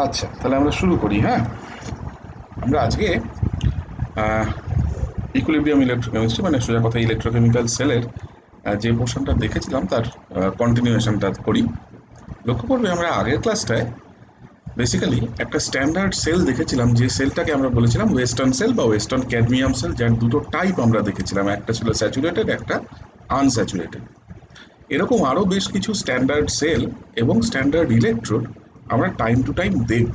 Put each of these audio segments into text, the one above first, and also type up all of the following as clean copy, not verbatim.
আচ্ছা, তাহলে আমরা শুরু করি। হ্যাঁ, আমরা আজকে ইকুইলিব্রিয়াম ইলেকট্রোকেমিস্ট্রি মানে সোজা কথা ইলেকট্রোকেমিক্যাল সেলের যে পোর্শনটা দেখেছিলাম তার কন্টিনিউয়েশনটা করি। লক্ষ্য করবে আমরা আগের ক্লাসটায় বেসিক্যালি একটা স্ট্যান্ডার্ড সেল দেখেছিলাম, যে সেলটাকে আমরা বলেছিলাম ওয়েস্টার্ন সেল বা ওয়েস্টার্ন ক্যাডমিয়াম সেল, যার দুটো টাইপ আমরা দেখেছিলাম, একটা ছিল স্যাচুরেটেড, একটা আনস্যাচুরেটেড। এরকম আরও বেশ কিছু স্ট্যান্ডার্ড সেল এবং স্ট্যান্ডার্ড ইলেকট্রোড আমরা টাইম টু টাইম দেখব।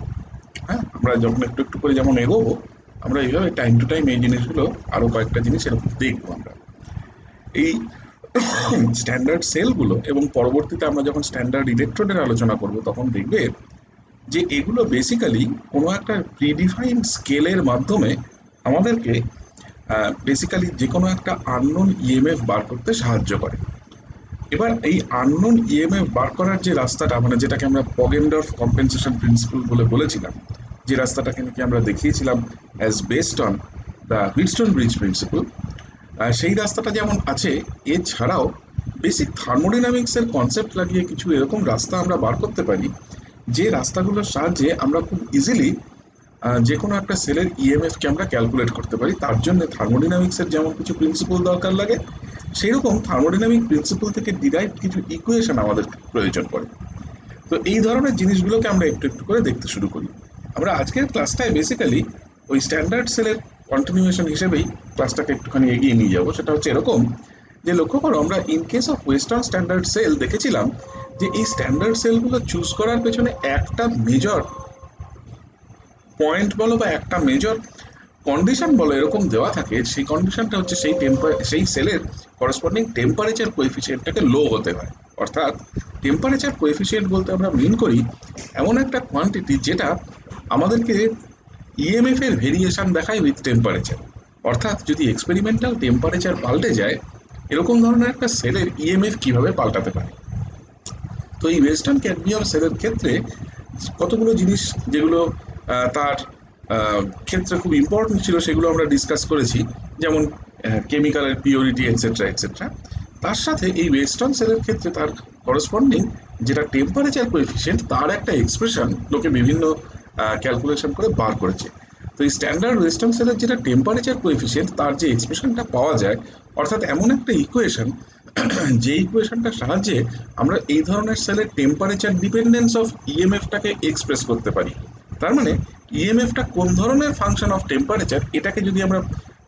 হ্যাঁ, আমরা যখন একটু একটু করে যেমন এগোবো, আমরা এইভাবে টাইম টু টাইম এই জিনিসগুলো আরও কয়েকটা জিনিস এরকম দেখবো আমরা। এই স্ট্যান্ডার্ড সেলগুলো এবং পরবর্তীতে আমরা যখন স্ট্যান্ডার্ড ইলেকট্রোডের আলোচনা করব তখন দেখবে যে এগুলো বেসিক্যালি কোনো একটা প্রিডিফাইন্ড স্কেলের মাধ্যমে আমাদেরকে বেসিক্যালি যে কোনো একটা আননোন ইএমএফ বার করতে সাহায্য করে। এবার এই আননোন ইএমএফ বার করার যে রাস্তাটা, মানে যেটাকে আমরা পগেনডর্ফ কম্পেনসেশন প্রিন্সিপাল বলে বলেছিলাম, যে রাস্তাটাকে নাকি আমরা দেখিয়েছিলাম as based on the Wheatstone bridge principal, সেই রাস্তাটা যেমন আছে, এছাড়াও বেসিক থার্মোডাইনামিক্সের কনসেপ্ট লাগিয়ে কিছু এরকম রাস্তা আমরা বার করতে পারি, যে রাস্তাগুলোর সাহায্যে আমরা খুব ইজিলি যে কোনো একটা সেলের ইএমএফকে আমরা ক্যালকুলেট করতে পারি। তার জন্য থার্মোডাইনামিক্সের যেমন কিছু প্রিন্সিপাল দরকার লাগে, সেই রকম থার্মোডাইনামিক প্রিন্সিপাল থেকে ডিরাইভ কিছু ইকুয়েশন আমাদের প্রয়োজন পড়ে। তো এই ধরনের জিনিসগুলোকে আমরা একটু একটু করে দেখতে শুরু করি। আমরা আজকের ক্লাসটায় বেসিক্যালি ওই স্ট্যান্ডার্ড সেলের কন্টিনিউয়েশন হিসেবেই ক্লাসটাকে একটুখানি এগিয়ে নিয়ে যাবো। সেটা হচ্ছে এরকম যে, লক্ষ্য করো আমরা in case of western standard cell দেখেছিলাম যে এই স্ট্যান্ডার্ড সেলগুলো চুজ করার পেছনে একটা মেজর পয়েন্ট বলো বা একটা মেজর কন্ডিশন বলো এরকম দেওয়া থাকে। সেই কন্ডিশনটা হচ্ছে সেই সেলের করেসপন্ডিং টেম্পারেচার কোএফিসিয়েন্টটাকে লো হতে হয়। অর্থাৎ টেম্পারেচার কোএফিসিয়েন্ট বলতে আমরা মিন করি এমন একটা কোয়ান্টিটি যেটা আমাদেরকে ইএমএফ এর ভেরিয়েশন দেখায় উইথ টেম্পারেচার। অর্থাৎ যদি এক্সপেরিমেন্টাল টেম্পারেচার পাল্টে যায়, এরকম ধরনের একটা সেলের ইএমএফ কিভাবে পাল্টাতে পারে। তো এই ওয়েস্টার্ন ক্যাডমিয়াম সেলের ক্ষেত্রে কতগুলো জিনিস যেগুলো তার ক্ষেত্রে খুব ইম্পর্টেন্ট ছিল সেগুলো আমরা ডিসকাস করেছি, যেমন কেমিক্যালের পিওরিটি এটসেট্রা এটসেট্রা। তার সাথে এই ওয়েস্টার্ন সেলের ক্ষেত্রে তার করসপন্ডিং যেটা টেম্পারেচার কোএফিসিয়েন্ট, তার একটা এক্সপ্রেশন লোকে বিভিন্ন ক্যালকুলেশন করে বার করেছে। তো এই স্ট্যান্ডার্ড ওয়েস্টার্ন সেলের যেটা টেম্পারেচার কোএফিসিয়েন্ট, তার যে এক্সপ্রেশনটা পাওয়া যায়, অর্থাৎ এমন একটা ইকুয়েশন যে ইকুয়েশনটার সাহায্যে আমরা এই ধরনের সেলের টেম্পারেচার ডিপেন্ডেন্স অফ ইএমএফটাকে এক্সপ্রেস করতে পারি। তার মানে ইএমএফটা কোন ধরনের ফাংশন অফ টেম্পারেচার, এটাকে যদি আমরা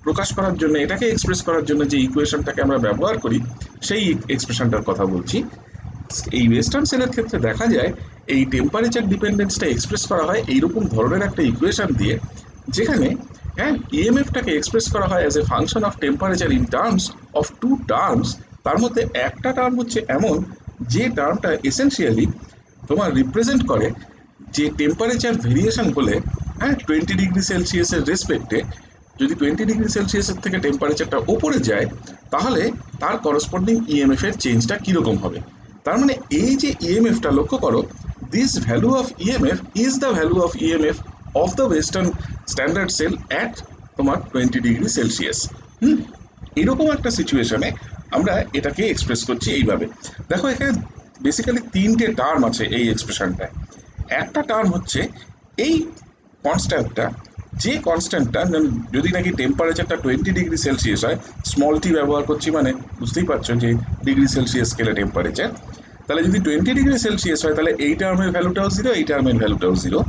প্রকাশ করার জন্য, এটাকে এক্সপ্রেস করার জন্য যে ইকুয়েশনটাকে আমরা ব্যবহার করি, সেই এক্সপ্রেশনটার কথা বলছি। এই ওয়েস্টার্ন সেলের ক্ষেত্রে দেখা যায় এই টেম্পারেচার ডিপেন্ডেন্সটা এক্সপ্রেস করা হয় এইরকম ধরনের একটা ইকুয়েশন দিয়ে, যেখানে হ্যাঁ ইএমএফটাকে এক্সপ্রেস করা হয় as a function of temperature in terms of two terms. তার মধ্যে একটা টার্ম হচ্ছে এমন যে টার্মটা এসেনশিয়ালি তোমার রিপ্রেজেন্ট করে যে টেম্পারেচার ভেরিয়েশন হলে, হ্যাঁ 20 ডিগ্রি সেলসিয়াসের রেসপেক্টে যদি 20 ডিগ্রি সেলসিয়াসের থেকে টেম্পারেচারটা ওপরে যায়, তাহলে তার করসপন্ডিং ইএমএফ এর চেঞ্জটা কীরকম হবে। তার মানে এই যে ইএমএফটা, লক্ষ্য করো, this value of EMF is the value of EMF of the western standard cell at তোমার 20 ডিগ্রি সেলসিয়াস। এরকম একটা সিচুয়েশনে আমরা এটাকে এক্সপ্রেস করছি এইভাবে। দেখো এখানে বেসিক্যালি তিনটে টার্ম আছে এই এক্সপ্রেশনটায়। একটা টার্ম হচ্ছে এই কনস্ট্যান্টটা, যে কনস্ট্যান্টটা যদি নাকি টেম্পারেচারটা 20 ডিগ্রি সেলসিয়াস হয়, স্মল টি ব্যবহার করছি মানে বুঝতেই পারছো যে ডিগ্রি সেলসিয়াস স্কেলে টেম্পারেচার, তাহলে যদি 20 ডিগ্রি সেলসিয়াস হয় তাহলে এই টার্মের ভ্যালুটাও জিরো, এই টার্মের ভ্যালুটাও জিরো।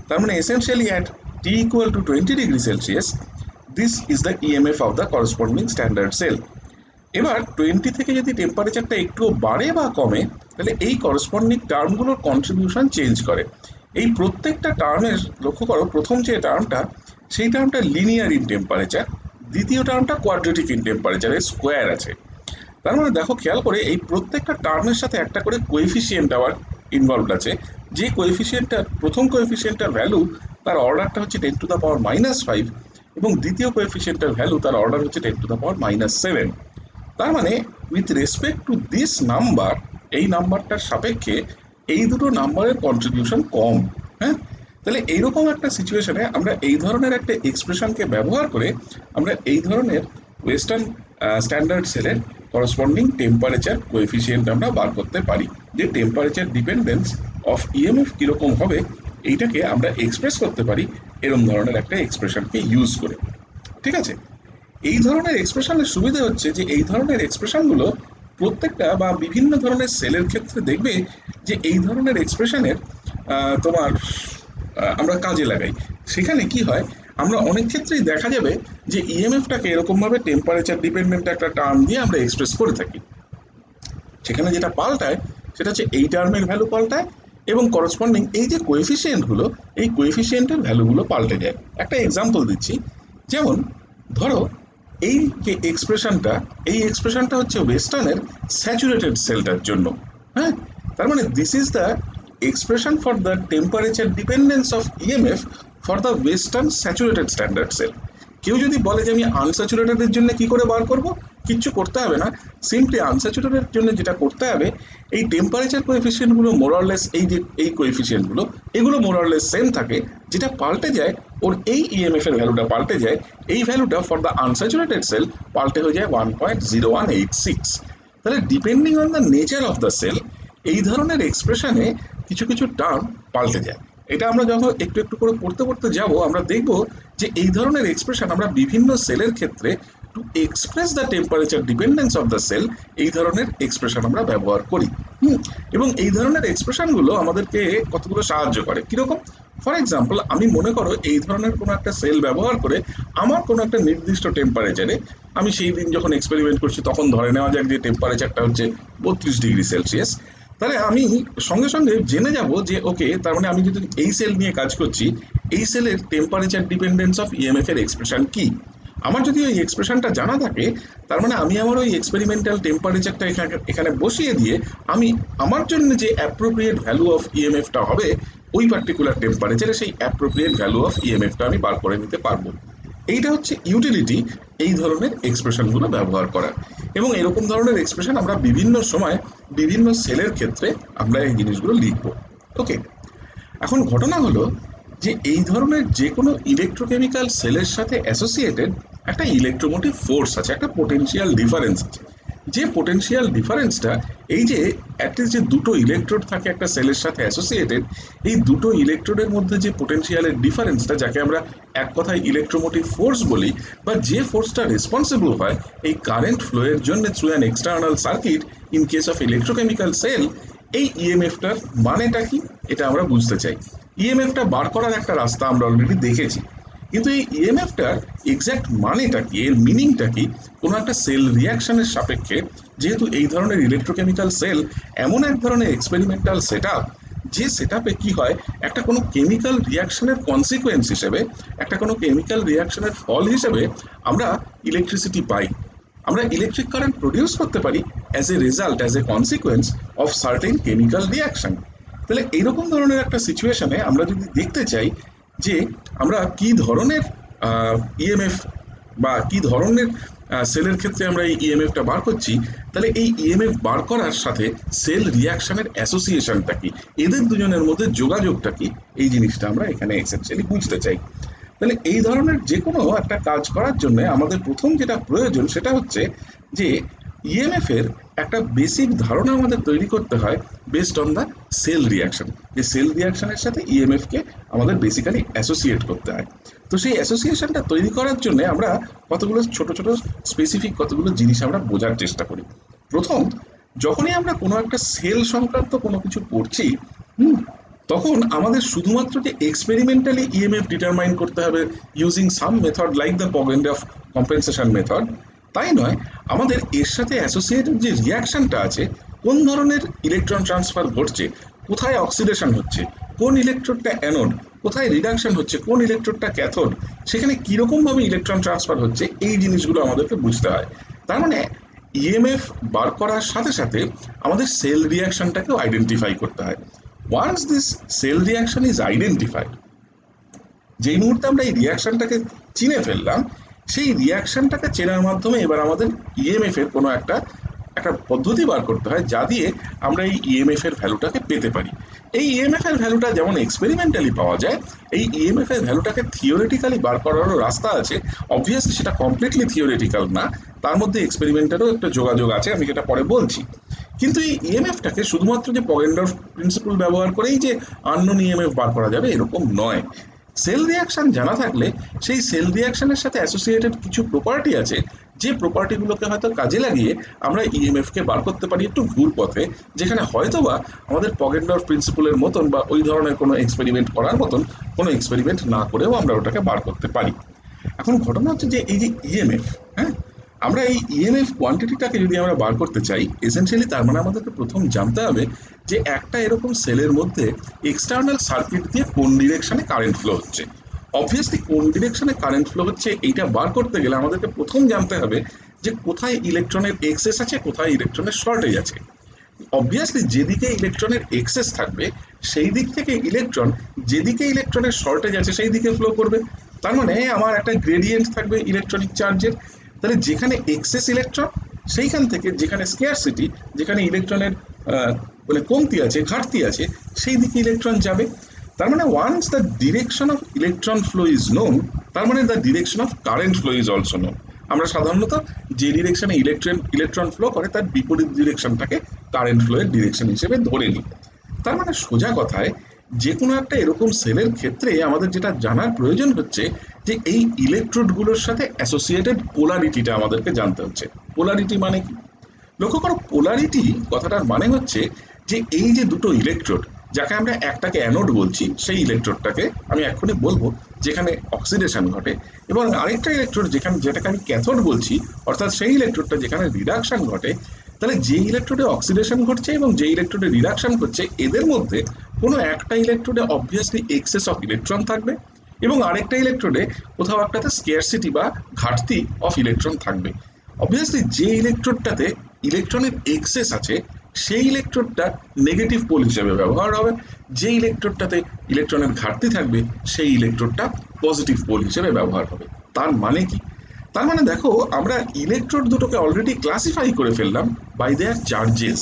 তার মানে essentially at T equal to 20 degree Celsius, this is the EMF of the corresponding standard cell. এবার 20 থেকে যদি টেম্পারেচারটা একটুও বাড়ে বা কমে, তাহলে এই করসপন্ডিং টার্মগুলোর কন্ট্রিবিউশন চেঞ্জ করে। এই প্রত্যেকটা টার্মের লক্ষ্য করো, প্রথম যে টার্মটা, সেই টার্মটা লিনিয়ার ইন টেম্পারেচার, দ্বিতীয় টার্মটা কোয়াড্রেটিক ইন টেম্পারেচারের স্কোয়ার আছে। তার মানে দেখো খেয়াল করে এই প্রত্যেকটা টার্মের সাথে একটা করে কোএফিসিয়েন্ট আবার ইনভলভড আছে। যে কোএফিসিয়েন্টটার প্রথম কোএফিসিয়েন্টটার ভ্যালু, তার অর্ডারটা হচ্ছে 10⁻⁻5, এবং দ্বিতীয় কোএফিসিয়েন্টের ভ্যালু তার অর্ডার হচ্ছে 10⁻⁷। তার মানে with respect to this number, এই নাম্বারটার সাপেক্ষে এই দুটো নাম্বারের কন্ট্রিবিউশন কম। হ্যাঁ, তাহলে এইরকম একটা সিচুয়েশনে আমরা এই ধরনের একটা এক্সপ্রেশনকে ব্যবহার করে আমরা এই ধরনের ওয়েস্টার্ন স্ট্যান্ডার্ড সেলের করসপন্ডিং টেম্পারেচার কোএফিসিয়েন্ট আমরা বার করতে পারি, যে টেম্পারেচার ডিপেন্ডেন্স অফ ইএমএফ কীরকম হবে এইটাকে আমরা এক্সপ্রেস করতে পারি এরকম ধরনের একটা এক্সপ্রেশনকে ইউজ করে। ঠিক আছে? এই ধরনের এক্সপ্রেশনের সুবিধা হচ্ছে যে এই ধরনের এক্সপ্রেশনগুলো প্রত্যেকটা বা বিভিন্ন ধরনের সেলের ক্ষেত্রে দেখবে যে এই ধরনের এক্সপ্রেশনের তোমার আমরা কাজে লাগাই। সেখানে কি হয়, আমরা অনেক ক্ষেত্রেই দেখা যাবে যে ইএমএফটাকে এরকমভাবে টেম্পারেচার ডিপেন্ডেন্ট একটা টার্ম দিয়ে আমরা এক্সপ্রেস করে থাকি। সেখানে যেটা পাল্টায় সেটা হচ্ছে এই টার্মের ভ্যালু পাল্টায় এবং করসপন্ডিং এই যে কোএফিসিয়েন্টগুলো, এই কোএফিসিয়েন্টের ভ্যালুগুলো পাল্টে যায়। একটা এক্সাম্পল দিচ্ছি, যেমন ধরো এই যে এক্সপ্রেশনটা, এই এক্সপ্রেশনটা হচ্ছে ওয়েস্টার্নের স্যাচুরেটেড সেলটার জন্য। হ্যাঁ, তার মানে this is the expression for the temperature dependence of EMF for the western saturated standard cell. কেউ যদি বলে যে আমি আনস্যাচুরেটেডের জন্য কি করে বার করব, কিচ্ছু করতে হবে না, সিম্পলি আনস্যাচুরেটেড জন্য যেটা করতে হবে, এই টেম্পারেচার কোএফিসিয়েন্টগুলো মোরলেস, এই যে এই কোএফিসিয়েন্টগুলো এগুলো মোরলেস সেম থাকে। যেটা পাল্টে যায় ওর এই ইএমএফ এর ভ্যালুটা পাল্টে যায়, এই ভ্যালুটা ফর দ্য আনস্যাচুরেটেড সেল পাল্টে হয়ে যায় 1.0186। তাহলে depending on the nature of the cell এই ধরনের এক্সপ্রেশনে কিছু কিছু টার্ম পাল্টে যায়। এটা আমরা যখন একটু একটু করে পড়তে পড়তে যাব আমরা দেখব যে এই ধরনের এক্সপ্রেশন আমরা বিভিন্ন সেলের ক্ষেত্রে to express the temperature dependence of the cell এই ধরনের এক্সপ্রেশন আমরা ব্যবহার করি। এবং এই ধরনের এক্সপ্রেশনগুলো আমাদেরকে কতগুলো সাহায্য করে কীরকম। ফর এক্সাম্পল, আমি মনে করো এই ধরনের কোনো একটা সেল ব্যবহার করে আমার কোনো একটা নির্দিষ্ট টেম্পারেচারে, আমি সেই দিন যখন এক্সপেরিমেন্ট করছি তখন ধরে নেওয়া যাক যে টেম্পারেচারটা হচ্ছে 32°C, তাহলে আমি সঙ্গে সঙ্গে জেনে যাব যে ওকে, তার মানে আমি যদি এই সেল নিয়ে কাজ করছি, এই সেলের টেম্পারেচার ডিপেন্ডেন্স অফ ইএমএফ এর এক্সপ্রেশন কি। আমার যদি ওই এক্সপ্রেশনটা জানা থাকে, তার মানে আমি আমার ওই এক্সপেরিমেন্টাল টেম্পারেচারটা এখানে বসিয়ে দিয়ে আমি আমার জন্য যে অ্যাপ্রোপ্রিয়েট ভ্যালু অফ ইএমএফটা হবে ওই পার্টিকুলার টেম্পারেচারে, সেই অ্যাপ্রোপ্রিয়েট ভ্যালু অফ ইএমএফটা আমি বার করে নিতে পারবো। এইটা হচ্ছে ইউটিলিটি এই ধরনের এক্সপ্রেশনগুলো ব্যবহার করার। এবং এরকম ধরনের এক্সপ্রেশন আমরা বিভিন্ন সময় বিভিন্ন সেলের ক্ষেত্রে আমরা এই জিনিসগুলো লিখব। ওকে, এখন ঘটনা হলো যে এই ধরনের যে কোনো ইলেকট্রোকেমিক্যাল সেলের সাথে অ্যাসোসিয়েটেড একটা ইলেকট্রোমোটিভ ফোর্স আছে, একটা পোটেনশিয়াল ডিফারেন্স আছে। যে পোটেনশিয়াল ডিফারেন্সটা, এই যে অ্যাটলিস্ট যে দুটো ইলেকট্রোড থাকে একটা সেলের সাথে অ্যাসোসিয়েটেড, এই দুটো ইলেকট্রোডের মধ্যে যে পোটেনশিয়ালের ডিফারেন্সটা, যাকে আমরা এক কথায় ইলেকট্রোমোটিভ ফোর্স বলি, বা যে ফোর্সটা রেসপন্সিবল হয় এই কারেন্ট ফ্লোয়ের জন্য through an external circuit in case of electrochemical cell, এই ইএমএফটার মানেটা কি এটা আমরা বুঝতে চাই। ইএমএফটা বার করার একটা রাস্তা আমরা অলরেডি দেখেছি, কিন্তু এই ইএমএফটার এক্স্যাক্ট মানেটা কি, এর মিনিংটা কি, কোনো একটা সেল রিয়াকশনের সাপেক্ষে, যেহেতু এই ধরনের ইলেকট্রোকেমিক্যাল সেল এমন এক ধরনের এক্সপেরিমেন্টাল সেট আপ, যে সেট আপে কী হয়, একটা কোনো কেমিক্যাল রিয়াকশনের কনসিকুয়েন্স হিসেবে, একটা কোনো কেমিক্যাল রিয়াকশনের ফল হিসেবে আমরা ইলেকট্রিসিটি পাই, আমরা ইলেকট্রিক কারেন্ট প্রডিউস করতে পারি as a result, as a consequence of certain chemical reaction. তাহলে এইরকম ধরনের একটা সিচুয়েশনে আমরা যদি দেখতে চাই যে আমরা কি ধরনের ইএমএফ বা কি ধরনের সেলের ক্ষেত্রে আমরা এই ইএমএফটা বার করছি, তাহলে এই ইএমএফ বার করার সাথে সেল রিয়াকশনের অ্যাসোসিয়েশনটা কি, এদের দুজনের মধ্যে যোগাযোগটা কি, এই জিনিসটা আমরা এখানে এসেনশিয়ালি বুঝতে চাই। তাহলে এই ধরনের যে কোনো একটা কাজ করার জন্য আমাদের প্রথম যেটা প্রয়োজন সেটা হচ্ছে যে ইএমএফ এর একটা বেসিক ধারণা আমাদের তৈরি করতে হয় based on the cell reaction, যে সেল রিয়াকশনের সাথে ইএমএফকে আমাদের বেসিক্যালি অ্যাসোসিয়েট করতে হয়। তো সেই অ্যাসোসিয়েশনটা তৈরি করার জন্য আমরা কতগুলো ছোট ছোট স্পেসিফিক কতগুলো জিনিস আমরা বোঝার চেষ্টা করি। প্রথম, যখনই আমরা কোনো একটা সেল সংক্রান্ত কোনো কিছু পড়ছি, তখন আমাদের শুধুমাত্র যে এক্সপেরিমেন্টালি ইএমএফ ডিটারমাইন করতে হবে using some method like the Poggendorff compensation method, তাই নয়, আমাদের এর সাথে অ্যাসোসিয়েটেড যে রিয়াকশনটা আছে, কোন ধরনের ইলেকট্রন ট্রান্সফার ঘটছে, কোথায় অক্সিডেশন হচ্ছে, কোন ইলেকট্রোডটা অ্যানোড, কোথায় রিডাকশন হচ্ছে, কোন ইলেকট্রোডটা ক্যাথোড, সেখানে কীরকমভাবে ইলেকট্রন ট্রান্সফার হচ্ছে, এই জিনিসগুলো আমাদেরকে বুঝতে হয়। তার মানে ইএমএফ বার করার সাথে সাথে আমাদের সেল রিয়াকশনটাকেও আইডেন্টিফাই করতে হয়। Once this cell reaction is identified, যেই মুহূর্তে আমরা এই রিয়াকশনটাকে চিনে ফেললাম, সেই রিয়াকশনটাকে চেনার মাধ্যমে এবার আমাদের ইএমএফ এর কোনো একটা পদ্ধতি বার করতে হয় যা দিয়ে আমরা এই ইএমএফ এর ভ্যালুটাকে পেতে পারি। এই ইএমএফ এর ভ্যালুটা যেমন এক্সপেরিমেন্টালি পাওয়া যায়, এই ইএমএফ এর ভ্যালুটাকে থিওরিটিক্যালি বার করারও রাস্তা আছে। অবভিয়াসলি সেটা কমপ্লিটলি থিওরিটিক্যাল না, তার মধ্যে এক্সপেরিমেন্টেরও একটা যোগাযোগ আছে, আমি সেটা পরে বলছি। কিন্তু এই ইএমএফটাকে শুধুমাত্র যে পগেন্ডর্ফ প্রিন্সিপাল ব্যবহার করেই যে আননোন ইএমএফ বার করা যাবে এরকম নয়। সেল রিয়াকশন জানা থাকলে সেই সেল রিয়াকশনের সাথে অ্যাসোসিয়েটেড কিছু প্রপার্টি আছে, যে প্রপার্টিগুলোকে হয়তো কাজে লাগিয়ে আমরা ইএমএফকে বার করতে পারি একটু ভুল পথে, যেখানে হয়তোবা আমাদের পগেন্ডর্ফ প্রিন্সিপালের মতন বা ওই ধরনের কোনো এক্সপেরিমেন্ট করার মতন কোনো এক্সপেরিমেন্ট না করেও আমরা ওটাকে বার করতে পারি। এখন ঘটনা হচ্ছে যে এই যে ইএমএফ, হ্যাঁ, আমরা এই ইএমএফ কোয়ান্টিটিটাকে যদি আমরা বার করতে চাই, এসেনশিয়ালি তার মানে আমাদেরকে প্রথম জানতে হবে যে একটা এরকম সেলের মধ্যে এক্সটার্নাল সার্কিট দিয়ে কোন ডিরেকশনে কারেন্ট ফ্লো হচ্ছে। অবভিয়াসলি কোন ডিরেকশনে কারেন্ট ফ্লো হচ্ছে এইটা বার করতে গেলে আমাদেরকে প্রথম জানতে হবে যে কোথায় ইলেকট্রনের এক্সেস আছে, কোথায় ইলেকট্রনের শর্টেজ আছে। অবভিয়াসলি যেদিকে ইলেকট্রনের এক্সেস থাকবে সেই দিক থেকে ইলেকট্রন, যেদিকে ইলেকট্রনের শর্টেজ আছে সেই দিকে ফ্লো করবে। তার মানে আমার একটা গ্রেডিয়েন্ট থাকবে ইলেকট্রনিক চার্জের। তাহলে যেখানে এক্সেস ইলেকট্রন সেইখান থেকে যেখানে স্কেয়ারসিটি, যেখানে ইলেকট্রনের মানে কমতি আছে, ঘাটতি আছে, সেই দিকে ইলেকট্রন যাবে। তার মানে once the direction of electron flow is known, তার মানে the direction of current flow is also known. আমরা সাধারণত যে ডিরেকশনে ইলেকট্রন ফ্লো করে তার বিপরীত ডিরেকশনটাকে কারেন্ট ফ্লো এর ডিরেকশন হিসেবে ধরে নিই। তার মানে সোজা কথায় যে কোনো একটা এরকম সেলের ক্ষেত্রে আমাদের যেটা জানার প্রয়োজন হচ্ছে যে এই ইলেকট্রোডগুলোর সাথে অ্যাসোসিয়েটেড পোলারিটিটা আমাদেরকে জানতে হচ্ছে। পোলারিটি মানে কি? লক্ষ্য করো, পোলারিটি কথাটার মানে হচ্ছে যে এই যে দুটো ইলেকট্রোড, যাকে আমরা একটাকে অ্যানোড বলছি, সেই ইলেকট্রোডটাকে আমি এক্ষুনি বলবো যেখানে অক্সিডেশন ঘটে, এবং আরেকটা ইলেকট্রোড যেটাকে আমি ক্যাথোড বলছি, অর্থাৎ সেই ইলেকট্রোডটা যেখানে রিডাকশন ঘটে। তাহলে যে ইলেকট্রোডে অক্সিডেশন ঘটছে এবং যে ইলেকট্রোডে রিডাকশন ঘটছে, এদের মধ্যে কোনো একটা ইলেকট্রোডে অবভিয়াসলি এক্সেস অফ ইলেকট্রন থাকবে এবং আরেকটা ইলেকট্রোডে কোথাও একটাতে স্কেয়ারসিটি বা ঘাটতি অফ ইলেকট্রন থাকবে। অবভিয়াসলি যে ইলেকট্রোডটাতে ইলেকট্রনের এক্সেস আছে সেই ইলেকট্রোডটা নেগেটিভ পোল হিসেবে ব্যবহার হবে, যে ইলেকট্রোডটাতে ইলেকট্রনের ঘাটতি থাকবে সেই ইলেকট্রোডটা পজিটিভ পোল হিসেবে ব্যবহার হবে। তার মানে কি? তার মানে দেখো, আমরা ইলেকট্রোড দুটোকে অলরেডি ক্লাসিফাই করে ফেললাম বাই দেয়ার চার্জেস।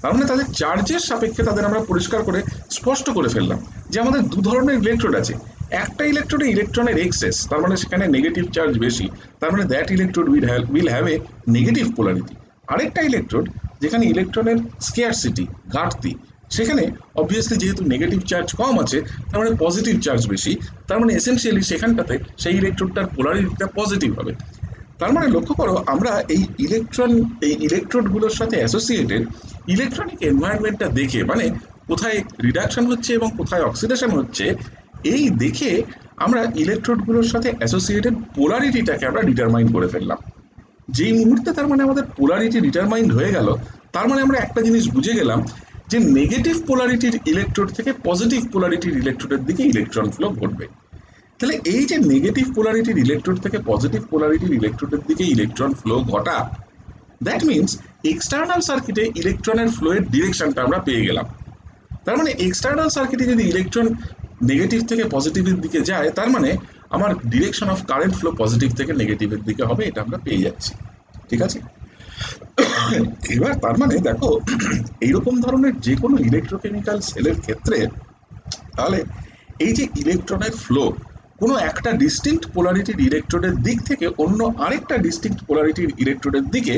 তার মানে তাদের চার্জের সাপেক্ষে তাদের আমরা পরিষ্কার করে স্পষ্ট করে ফেললাম যে আমাদের দু ধরনের ইলেকট্রোড আছে। একটা ইলেকট্রোডে ইলেকট্রনের এক্সেস, তার মানে সেখানে নেগেটিভ চার্জ বেশি, তার মানে that electrode will have a negative polarity. আরেকটা ইলেকট্রোড যেখানে ইলেকট্রনের স্কেয়ারসিটি, ঘাটতি, সেখানে অবভিয়াসলি যেহেতু নেগেটিভ চার্জ কম আছে তার মানে পজিটিভ চার্জ বেশি, তার মানে এসেনশিয়ালি সেখানটাতে সেই ইলেকট্রোডটার পোলারিটিটা পজিটিভ হবে। তার মানে লক্ষ্য করো, আমরা এই ইলেকট্রোডগুলোর সাথে অ্যাসোসিয়েটেড ইলেকট্রনিক এনভায়রনমেন্টটা দেখে, মানে কোথায় রিডাকশন হচ্ছে এবং কোথায় অক্সিডেশন হচ্ছে, এই দেখে আমরা ইলেকট্রোডগুলোর সাথে অ্যাসোসিয়েটেড পোলারিটিটাকে আমরা ডিটারমাইন করে ফেললাম। যেই মুহূর্তে তার মানে আমাদের পোলারিটি ডিটারমাইন্ড হয়ে গেল, তার মানে আমরা একটা জিনিস বুঝে গেলাম যে নেগেটিভ পোলারিটির ইলেকট্রোড থেকে পজিটিভ পোলারিটির ইলেকট্রোডের দিকে ইলেকট্রন ফ্লো ঘটবে। তাহলে এই যে নেগেটিভ পোলারিটির ইলেকট্রোড থেকে পজিটিভ পোলারিটির ইলেকট্রোডের দিকে ইলেকট্রন ফ্লো ঘটা, দ্যাট মিনস এক্সটার্নাল সার্কিটে ইলেকট্রনের ফ্লোয়ের ডিরেকশনটা আমরা পেয়ে গেলাম। তার মানে এক্সটার্নাল সার্কিটে যদি ইলেকট্রন নেগেটিভ থেকে পজিটিভের দিকে যায়, তার মানে আমার direction of current flow positive থেকে নেগেটিভের দিকে হবে, এটা আমরা পেয়ে যাচ্ছি। ঠিক আছে? এবার তার মানে দেখো, এইরকম ধরনের যে কোনো ইলেকট্রোকেমিক্যাল সেলের ক্ষেত্রে তাহলে এই যে ইলেকট্রনের ফ্লো কোনো একটা ডিস্টিংক্ট পোলারিটির ইলেকট্রোডের দিক থেকে অন্য আরেকটা ডিস্টিংক্ট পোলারিটির ইলেকট্রোডের দিকে,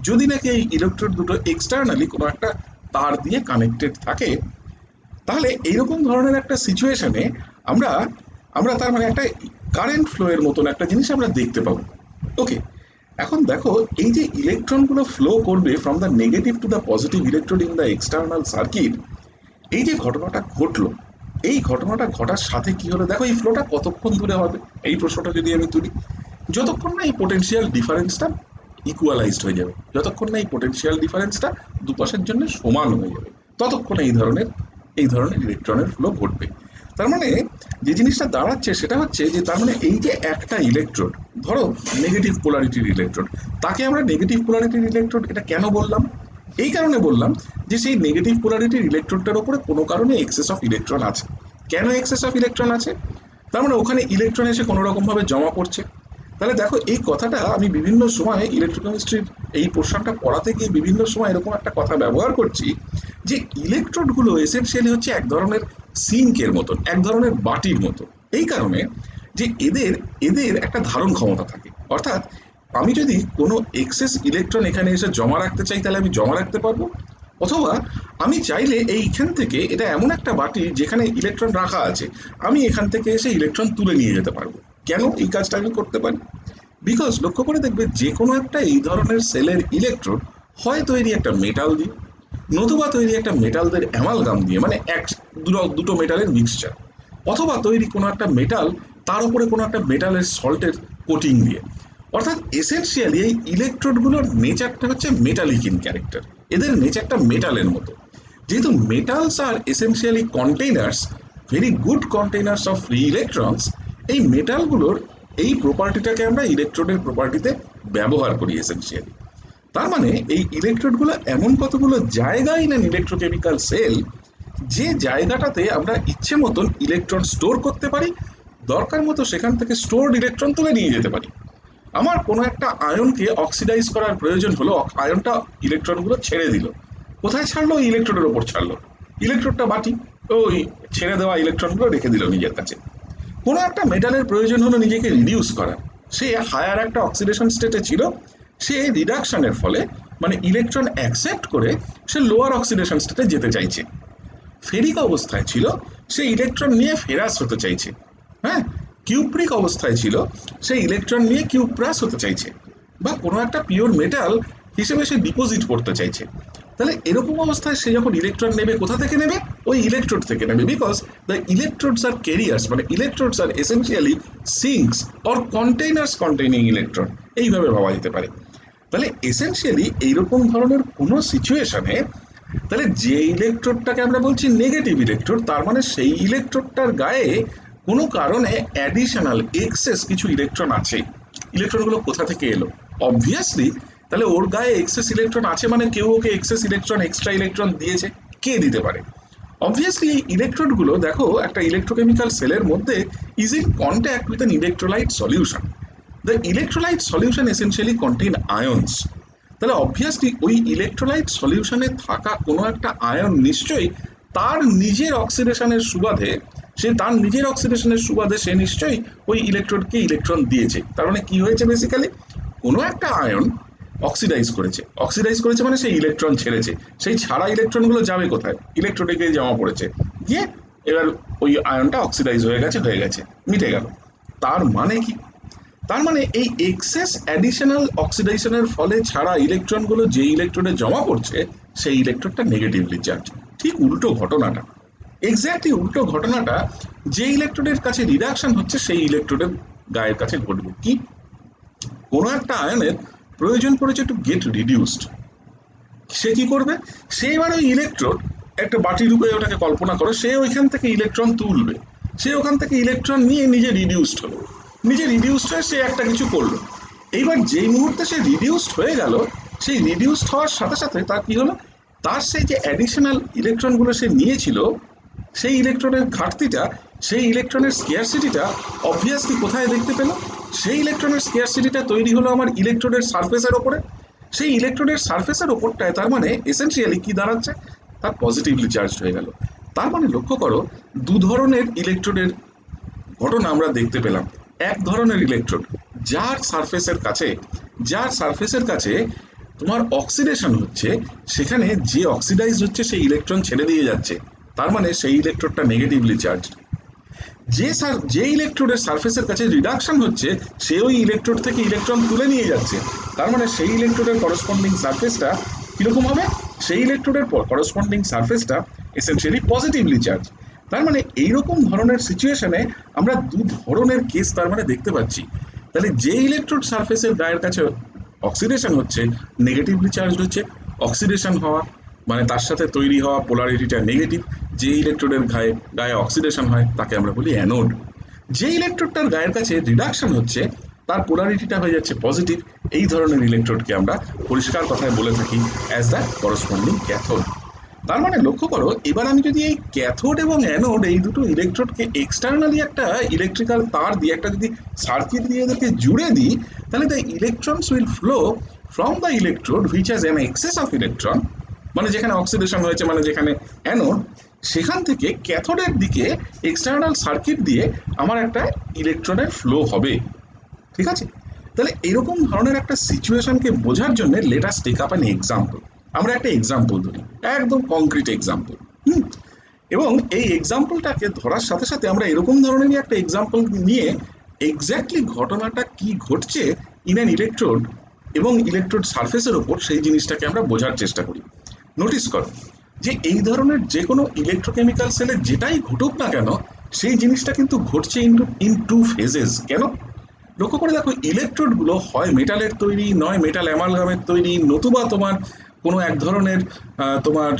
যদি নাকি এই ইলেকট্রোড দুটো এক্সটার্নালি কোনো একটা তার দিয়ে কানেক্টেড থাকে, তাহলে এইরকম ধরনের একটা সিচুয়েশনে আমরা আমরা তার মানে একটা কারেন্ট ফ্লো এর মতন একটা জিনিস আমরা দেখতে পাবো। ওকে, এখন দেখো, এই যে ইলেকট্রনগুলো ফ্লো করবে from the negative to the positive electrode in the external circuit, এই যে ঘটনাটা ঘটলো, এই ঘটনাটা ঘটার সাথে কি হলো দেখো, এই ফ্লোটা কতক্ষণ ধরে হবে, এই প্রশ্নটা যদি আমি তুলি, যতক্ষণ না এই পোটেনশিয়াল ডিফারেন্সটা ইকুয়ালাইজড হয়ে যাবে, যতক্ষণ না এই পোটেনশিয়াল ডিফারেন্সটা দুপাশের জন্য সমান হয়ে যাবে, ততক্ষণ এই ধরনের ইলেকট্রনের ফ্লো ঘটবে। তার মানে যে জিনিসটা দাঁড়াচ্ছে সেটা হচ্ছে যে তার মানে এই যে একটা ইলেকট্রোড, ধরো নেগেটিভ পোলারিটির ইলেকট্রোড, তাকে আমরা নেগেটিভ পোলারিটির ইলেকট্রোড এটা কেন বললাম? এই কারণে বললাম যে সেই নেগেটিভ পোলারিটির ইলেকট্রোডটার উপরে কোনো কারণে এক্সেস অফ ইলেকট্রন আছে। কেন এক্সেস অফ ইলেকট্রন আছে? তার মানে ওখানে ইলেকট্রন এসে কোনো রকমভাবে জমা পড়ছে। তাহলে দেখো, এই কথাটা আমি বিভিন্ন সময় ইলেকট্রোকেমিস্ট্রির এই পোর্শনটা পড়াতে গিয়ে বিভিন্ন সময় এরকম একটা কথা ব্যবহার করছি যে ইলেকট্রোডগুলো এসেনশিয়ালি হচ্ছে এক ধরনের সিঙ্কের মতন, এক ধরনের বাটির মতো। এই কারণে যে এদের এদের একটা ধারণ ক্ষমতা থাকে, অর্থাৎ আমি যদি কোনো এক্সেস ইলেকট্রন এখানে এসে জমা রাখতে চাই তাহলে আমি জমা রাখতে পারবো, অথবা আমি চাইলে এইখান থেকে, এটা এমন একটা বাটি যেখানে ইলেকট্রন রাখা আছে, আমি এখান থেকে এসে ইলেকট্রন তুলে নিয়ে যেতে পারবো। কেন এই কাজটা আমি করতে পারি? বিকজ লক্ষ্য করে দেখবে যে কোনো একটা এই ধরনের সেলের ইলেকট্রোড হয় তৈরি একটা মেটাল দিয়ে, নতুবা তৈরি একটা মেটালদের অ্যামালগাম দিয়ে, মানে দুটো মেটালের মিক্সচার, অথবা তৈরি কোনো একটা মেটাল তার উপরে কোনো একটা মেটালের সল্টের কোটিং দিয়ে। অর্থাৎ এসেনশিয়ালি এই ইলেকট্রোডগুলোর নেচারটা হচ্ছে মেটালিক ইন ক্যারেক্টার, এদের নেচারটা মেটালের মতো। যেহেতু metals are essentially containers, very good containers of free electrons, এই মেটালগুলোর এই প্রপার্টিটাকে আমরা ইলেকট্রোডের প্রপার্টিতে ব্যবহার করি এসেনশিয়ালি। তার মানে এই ইলেকট্রোডগুলো এমন কতগুলো জায়গায় নেন ইলেকট্রোকেমিক্যাল সেল, যে জায়গাটাতে আমরা ইচ্ছে মতন ইলেকট্রন স্টোর করতে পারি, দরকার মতো সেখান থেকে স্টোরড ইলেকট্রন তুলে নিয়ে যেতে পারি। আমার কোনো একটা আয়নকে অক্সিডাইজ করার প্রয়োজন হলো, আয়নটা ইলেকট্রনগুলো ছেড়ে দিল, কোথায় ছাড়লো? ইলেকট্রোডের ওপর ছাড়লো। ইলেকট্রোডটা বাটি, ওই ছেড়ে দেওয়া ইলেকট্রনগুলো রেখে দিল নিজের কাছে। কোনো একটা মেটালের প্রয়োজন হলো নিজেকে রিডিউস করার, সে হায়ার একটা অক্সিডেশন স্টেটে ছিল, সে রিডাকশনের ফলে মানে ইলেকট্রন অ্যাকসেপ্ট করে সে লোয়ার অক্সিডেশন স্টেটে যেতে চাইছে। ফেরিক অবস্থায় ছিল, সে ইলেকট্রন নিয়ে ফেরাস হতে চাইছে। হ্যাঁ, কিউপ্রিক অবস্থায় ছিল, সে ইলেকট্রন নিয়ে কিউপ্রাস হতে চাইছে, বা কোনো একটা পিওর মেটাল হিসেবে সে ডিপোজিট করতে চাইছে। তাহলে এরকম অবস্থায় সে যখন ইলেকট্রন নেবে, কোথা থেকে নেবে? ওই ইলেকট্রোড থেকে নেবে, because the electrodes are carriers, মানে electrodes are essentially sinks or containers containing electron, এইভাবে ভাবা যেতে পারে। তাহলে এসেন্সিয়ালি এইরকম ধরনের কোনো সিচুয়েশনে, তাহলে যে ইলেকট্রোডটাকে আমরা বলছি নেগেটিভ ইলেকট্রোড, তার মানে সেই ইলেকট্রোডটার গায়ে কোনো কারণে অ্যাডিশনাল এক্সেস কিছু ইলেকট্রন আছে। ইলেকট্রনগুলো কোথা থেকে এলো? অবভিয়াসলি তাহলে ওর গায়ে এক্সেস ইলেকট্রন আছে, মানে কেউ ওকে এক্সেস ইলেকট্রন, এক্সট্রা ইলেকট্রন দিয়েছে। কে দিতে পারে? অবভিয়াসলি এই ইলেকট্রোডগুলো দেখো একটা ইলেকট্রোকেমিক্যাল সেলের মধ্যে is in contact with an electrolyte solution. The electrolyte solution essentially contain আয়ন্স। তাহলে অবভিয়াসলি ওই ইলেকট্রোলাইট সলিউশনে থাকা কোনো একটা আয়ন নিশ্চয়ই তার নিজের অক্সিডেশনের সুবাদে, সে নিশ্চয়ই ওই ইলেকট্রোডকে ইলেকট্রন দিয়েছে। তার মানে কি হয়েছে? বেসিক্যালি কোনো একটা আয়ন অক্সিডাইজ করেছে মানে সেই ইলেকট্রন ছেড়েছে। সেই ছাড়া ইলেকট্রনগুলো যাবে কোথায়? ইলেকট্রোডে গিয়ে জমা পড়েছে, গিয়ে এবার ওই আয়নটা অক্সিডাইজ হয়ে গেছে, মিটে গেল। তার মানে কি? তার মানে এই এক্সেস অ্যাডিশনাল অক্সিডেশনের ফলে ছাড়া ইলেকট্রনগুলো যে ইলেকট্রোডে জমা পড়ছে, সেই ইলেকট্রনটা নেগেটিভলি চার্জ। ঠিক উল্টো ঘটনাটা, এক্স্যাক্টলি উল্টো ঘটনাটা যে ইলেকট্রোডের কাছে রিডাকশন হচ্ছে সেই ইলেকট্রোডের গায়ের কাছে ঘটবে। কি? কোনো একটা আয়নের প্রয়োজন পড়েছে টু গেট রিডিউসড, সে কি করবে? সে এবার ওই ইলেকট্রোড, একটা বাটি রূপে ওটাকে কল্পনা করো, সে ওইখান থেকে ইলেকট্রন তুলবে, সে ওখান থেকে ইলেকট্রন নিয়ে নিজে রিডিউসড হয়ে সে একটা কিছু করলো। এইবার যেই মুহূর্তে সে রিডিউসড হয়ে গেল, সেই রিডিউসড হওয়ার সাথে সাথে তার কি হলো? তার সেই যে অ্যাডিশনাল ইলেকট্রনগুলো সে নিয়েছিল, সেই ইলেকট্রনের ঘাটতিটা, সেই ইলেকট্রনের স্কেয়ারসিটিটা অবভিয়াসলি কোথায় দেখতে পেল? সেই ইলেকট্রনের স্কেয়ারসিটিটা তৈরি হলো আমার ইলেকট্রনের সারফেসের ওপরে। সেই ইলেকট্রনের সারফেসের ওপরটায় তার মানে এসেনশিয়ালি কি দাঁড়াচ্ছে? তার পজিটিভলি চার্জ হয়ে গেল। তার মানে লক্ষ্য করো, দু ধরনের ইলেকট্রনের ঘটনা আমরা দেখতে পেলাম। এক ধরনের ইলেকট্রোড যার সারফেসের কাছে তোমার অক্সিডেশন হচ্ছে, সেখানে যে অক্সিডাইজ হচ্ছে সেই ইলেকট্রন ছেড়ে দিয়ে যাচ্ছে, তার মানে সেই ইলেকট্রোডটা নেগেটিভলি চার্জ। যে ইলেকট্রোডের সারফেসের কাছে রিডাকশন হচ্ছে, সে ওই ইলেকট্রোড থেকে ইলেকট্রন তুলে নিয়ে যাচ্ছে, তার মানে সেই ইলেকট্রোডের করসপন্ডিং সারফেসটা কিরকম হবে? সেই ইলেকট্রোডের করসপন্ডিং সারফেসটা এসেনশিয়ালি পজিটিভলি চার্জ। তার মানে এইরকম ধরনের সিচুয়েশনে আমরা দু ধরনের কেস তার মানে দেখতে পাচ্ছি। তাহলে যে ইলেকট্রোড সারফেসের গায়ের কাছে অক্সিডেশন হচ্ছে, নেগেটিভলি চার্জ হচ্ছে। অক্সিডেশন হওয়া মানে তার সাথে তৈরি হওয়া পোলারিটিটা নেগেটিভ। যে ইলেকট্রোডের গায়ে অক্সিডেশন হয় তাকে আমরা বলি অ্যানোড। যে ইলেকট্রোডটার গায়ের কাছে রিডাকশন হচ্ছে, তার পোলারিটিটা হয়ে যাচ্ছে পজিটিভ। এই ধরনের ইলেকট্রোডকে আমরা পরিষ্কার কথায় বলে থাকি অ্যাজ দ্য করসপন্ডিং ক্যাথোড। তার মানে লক্ষ্য করো, এবার আমি যদি এই ক্যাথোড এবং অ্যানোড এই দুটো ইলেকট্রোডকে এক্সটার্নালি একটা ইলেকট্রিক্যাল তার দিয়ে, একটা যদি সার্কিট দিয়ে এদেরকে জুড়ে দিই, তাহলে the electrons will flow from the electrode which has an access of electron, মানে যেখানে অক্সিডেশন হয়েছে, মানে যেখানে অ্যানোড, সেখান থেকে ক্যাথোডের দিকে এক্সটার্নাল সার্কিট দিয়ে আমার একটা ইলেকট্রনের ফ্লো হবে। ঠিক আছে? তাহলে এরকম ধরনের একটা সিচুয়েশনকে বোঝার জন্য let us take up an example. আমরা একটা এক্সাম্পল ধরি, একদম কংক্রিট এক্সাম্পল। হুম। এবং এই এক্সাম্পলটাকে ধরার সাথে সাথে আমরা এরকম ধরনেরই একটা এক্সাম্পল নিয়ে এক্স্যাক্টলি ঘটনাটা কি ঘটছে ইন অ্যান ইলেকট্রোড এবং ইলেকট্রোড সারফেসের ওপর সেই জিনিসটাকে আমরা বোঝার চেষ্টা করি। নোটিস করো যে এই ধরনের যে কোনো ইলেকট্রোকেমিক্যাল সেলে যেটাই ঘটুক না কেন, সেই জিনিসটা কিন্তু ঘটছে ইন টু ফেজেস। কেন? লক্ষ্য করে দেখো, ইলেকট্রোডগুলো হয় মেটালের তৈরি, নয় মেটাল অ্যামালগামের তৈরি, নতুবা তোমার কোনো এক ধরনের তোমার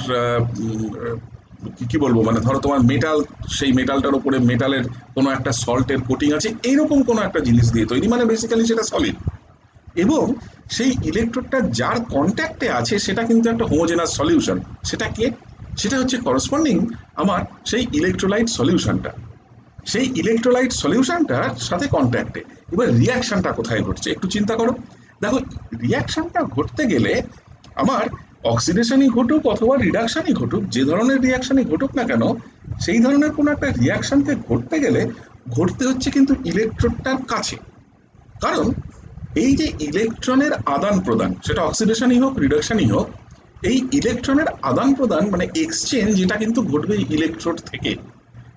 কি বলবো, মানে ধরো তোমার মেটাল, সেই মেটালটার উপরে মেটালের কোনো একটা সল্টের কোটিং আছে, এইরকম কোনো একটা জিনিস দিয়ে তৈরি, মানে বেসিক্যালি সেটা সলিড। এবং সেই ইলেকট্রোডটা যার কন্ট্যাক্টে আছে সেটা কিন্তু একটা হোমোজেনাস সলিউশন। সেটা কে? সেটা হচ্ছে করসপন্ডিং আমার সেই ইলেকট্রোলাইট সলিউশনটা। সেই ইলেকট্রোলাইট সলিউশনটার সাথে কন্ট্যাক্টে এবার রিয়াকশনটা কোথায় ঘটছে একটু চিন্তা করো। দেখো, রিয়াকশনটা ঘটতে গেলে আমার অক্সিডেশনই ঘটুক অথবা রিডাকশনই ঘটুক, যে ধরনের রিয়াকশনই ঘটুক না কেন, সেই ধরনের কোনো একটা রিয়াকশনকে ঘটতে গেলে ঘটতে হচ্ছে কিন্তু ইলেকট্রোডটার কাছে। কারণ এই যে ইলেকট্রনের আদান প্রদান, সেটা অক্সিডেশনই হোক রিডাকশনই হোক, এই ইলেকট্রনের আদান প্রদান মানে এক্সচেঞ্জ, এটা কিন্তু ঘটবে ইলেকট্রোড থেকে।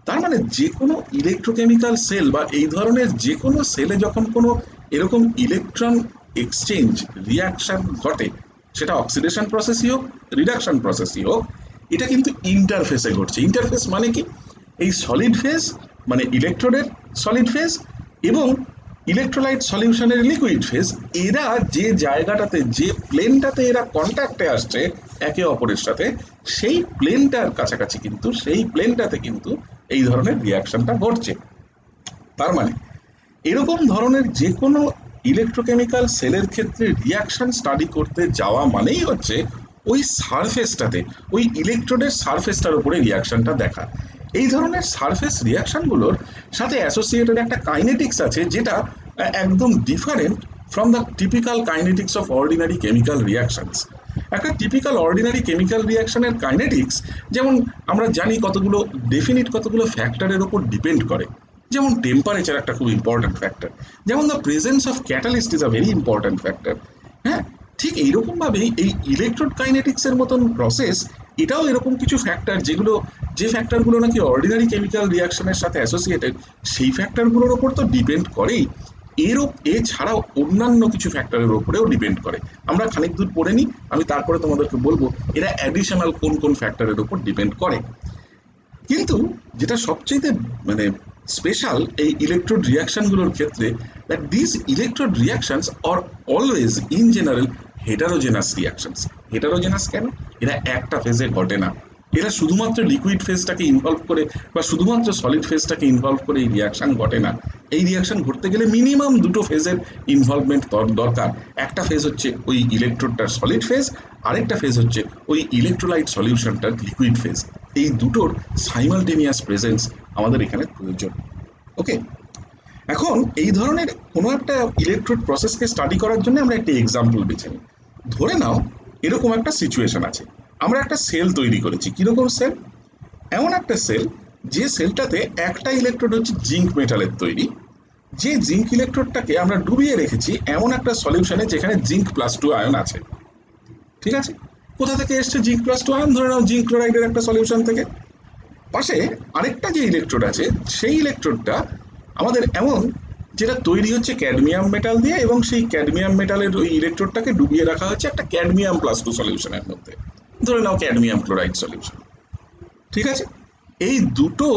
তার মানে যে কোনো ইলেকট্রোকেমিক্যাল সেল বা এই ধরনের যে কোনো সেলে যখন কোনো এরকম ইলেকট্রন এক্সচেঞ্জ রিয়াকশন ঘটে, সেটা অক্সিডেশন প্রসেসই হোক রিডাকশন প্রসেসই হোক, এটা কিন্তু ইন্টারফেসে ঘটছে। ইন্টারফেস মানে কি? এই সলিড ফেজ মানে ইলেকট্রোডের সলিড ফেজ এবং ইলেকট্রোলাইট সলিউশনের লিকুইড ফেজ, এরা যে জায়গাটাতে, যে প্লেনটাতে এরা কন্ট্যাক্টে আসছে একে অপরের সাথে, সেই প্লেনটার কাছাকাছি কিন্তু, সেই প্লেনটাতে কিন্তু এই ধরনের রিয়াকশনটা ঘটছে। তার মানে এরকম ধরনের যে কোনো ইলেকট্রোকেমিক্যাল সেলের ক্ষেত্রে রিয়াকশন স্টাডি করতে যাওয়া মানেই হচ্ছে ওই সারফেসটাতে, ওই ইলেকট্রোডের সারফেসটার উপরে রিয়াকশনটা দেখা। এই ধরনের সারফেস রিয়াকশনগুলোর সাথে অ্যাসোসিয়েটেড একটা কাইনেটিক্স আছে, যেটা একদম different from the typical kinetics of ordinary chemical reactions. একটা টিপিক্যাল অর্ডিনারি কেমিক্যাল রিয়াকশনের কাইনেটিক্স, যেমন আমরা জানি, কতগুলো ডেফিনিট কতগুলো ফ্যাক্টরের উপর ডিপেন্ড করে। যেমন টেম্পারেচার একটা খুব ইম্পর্ট্যান্ট ফ্যাক্টর, যেমন the presence of catalyst is a very important factor. হ্যাঁ, ঠিক এইরকমভাবেই এই ইলেকট্রোড কাইনেটিক্সের মতন প্রসেস, এটাও এরকম কিছু ফ্যাক্টর, যেগুলো, যে ফ্যাক্টরগুলো নাকি অর্ডিনারি কেমিক্যাল রিয়াকশনের সাথে অ্যাসোসিয়েটেড, সেই ফ্যাক্টরগুলোর ওপর তো ডিপেন্ড করেই, এছাড়াও অন্যান্য কিছু ফ্যাক্টরের উপরেও ডিপেন্ড করে। আমরা খানিক দূর পড়ে নিই, আমি তারপরে তোমাদেরকে বলবো এরা অ্যাডিশনাল কোন কোন ফ্যাক্টরের উপর ডিপেন্ড করে। কিন্তু যেটা সবচেয়ে মানে স্পেশাল এই ইলেকট্রোড রিয়াকশনগুলোর ক্ষেত্রে, that this electrode reactions are always in general heterogeneous reactions. Heterogeneous কেন? এরা একটা ফেজে ঘটে না, এরা শুধুমাত্র লিকুইড ফেজটাকে ইনভলভ করে বা শুধুমাত্র সলিড ফেজটাকে ইনভলভ করে এই রিয়াকশন ঘটে না। এই রিয়াকশন ঘটতে গেলে মিনিমাম দুটো ফেজের ইনভলভমেন্ট দরকার। একটা ফেজ হচ্ছে ওই ইলেকট্রোডটার সলিড ফেজ, আরেকটা ফেজ হচ্ছে ওই ইলেকট্রোলাইট সলিউশনটার লিকুইড ফেজ। এই দুটোর সাইমালটেনিয়াস প্রেজেন্স আমাদের এখানে প্রয়োজন। ওকে, এখন এই ধরনের কোনো একটা ইলেকট্রোড প্রসেসকে স্টাডি করার জন্য আমরা একটা এক্সাম্পল বেছে নিই। ধরে নাও এরকম একটা সিচুয়েশন আছে, আমরা একটা সেল তৈরি করেছি। কিরকম সেল? এমন একটা সেল যে সেলটাতে একটা ইলেকট্রোড হচ্ছে জিঙ্ক মেটালের তৈরি, যে জিঙ্ক ইলেকট্রোডটাকে আমরা ডুবিয়ে রেখেছি এমন একটা সলিউশনে যেখানে জিঙ্ক প্লাস 2 আয়ন আছে। ঠিক আছে, কোথা থেকে এসছে জিঙ্ক প্লাস 2 আয়ন? ধরে নাও জিঙ্ক ক্লোরাইডের একটা সলিউশন থেকে। পাশে আরেকটা যে ইলেকট্রোড আছে, সেই ইলেকট্রোডটা আমাদের এমন, যেটা তৈরি হচ্ছে ক্যাডমিয়াম মেটাল দিয়ে, এবং সেই ক্যাডমিয়াম মেটালের ওই ইলেকট্রোডটাকে ডুবিয়ে রাখা হচ্ছে একটা ক্যাডমিয়াম প্লাস 2 সলিউশনের মধ্যে। ধরে নাও ক্যাডমিয়াম ক্লোরাইড সলিউশন। ঠিক আছে, এই দুটো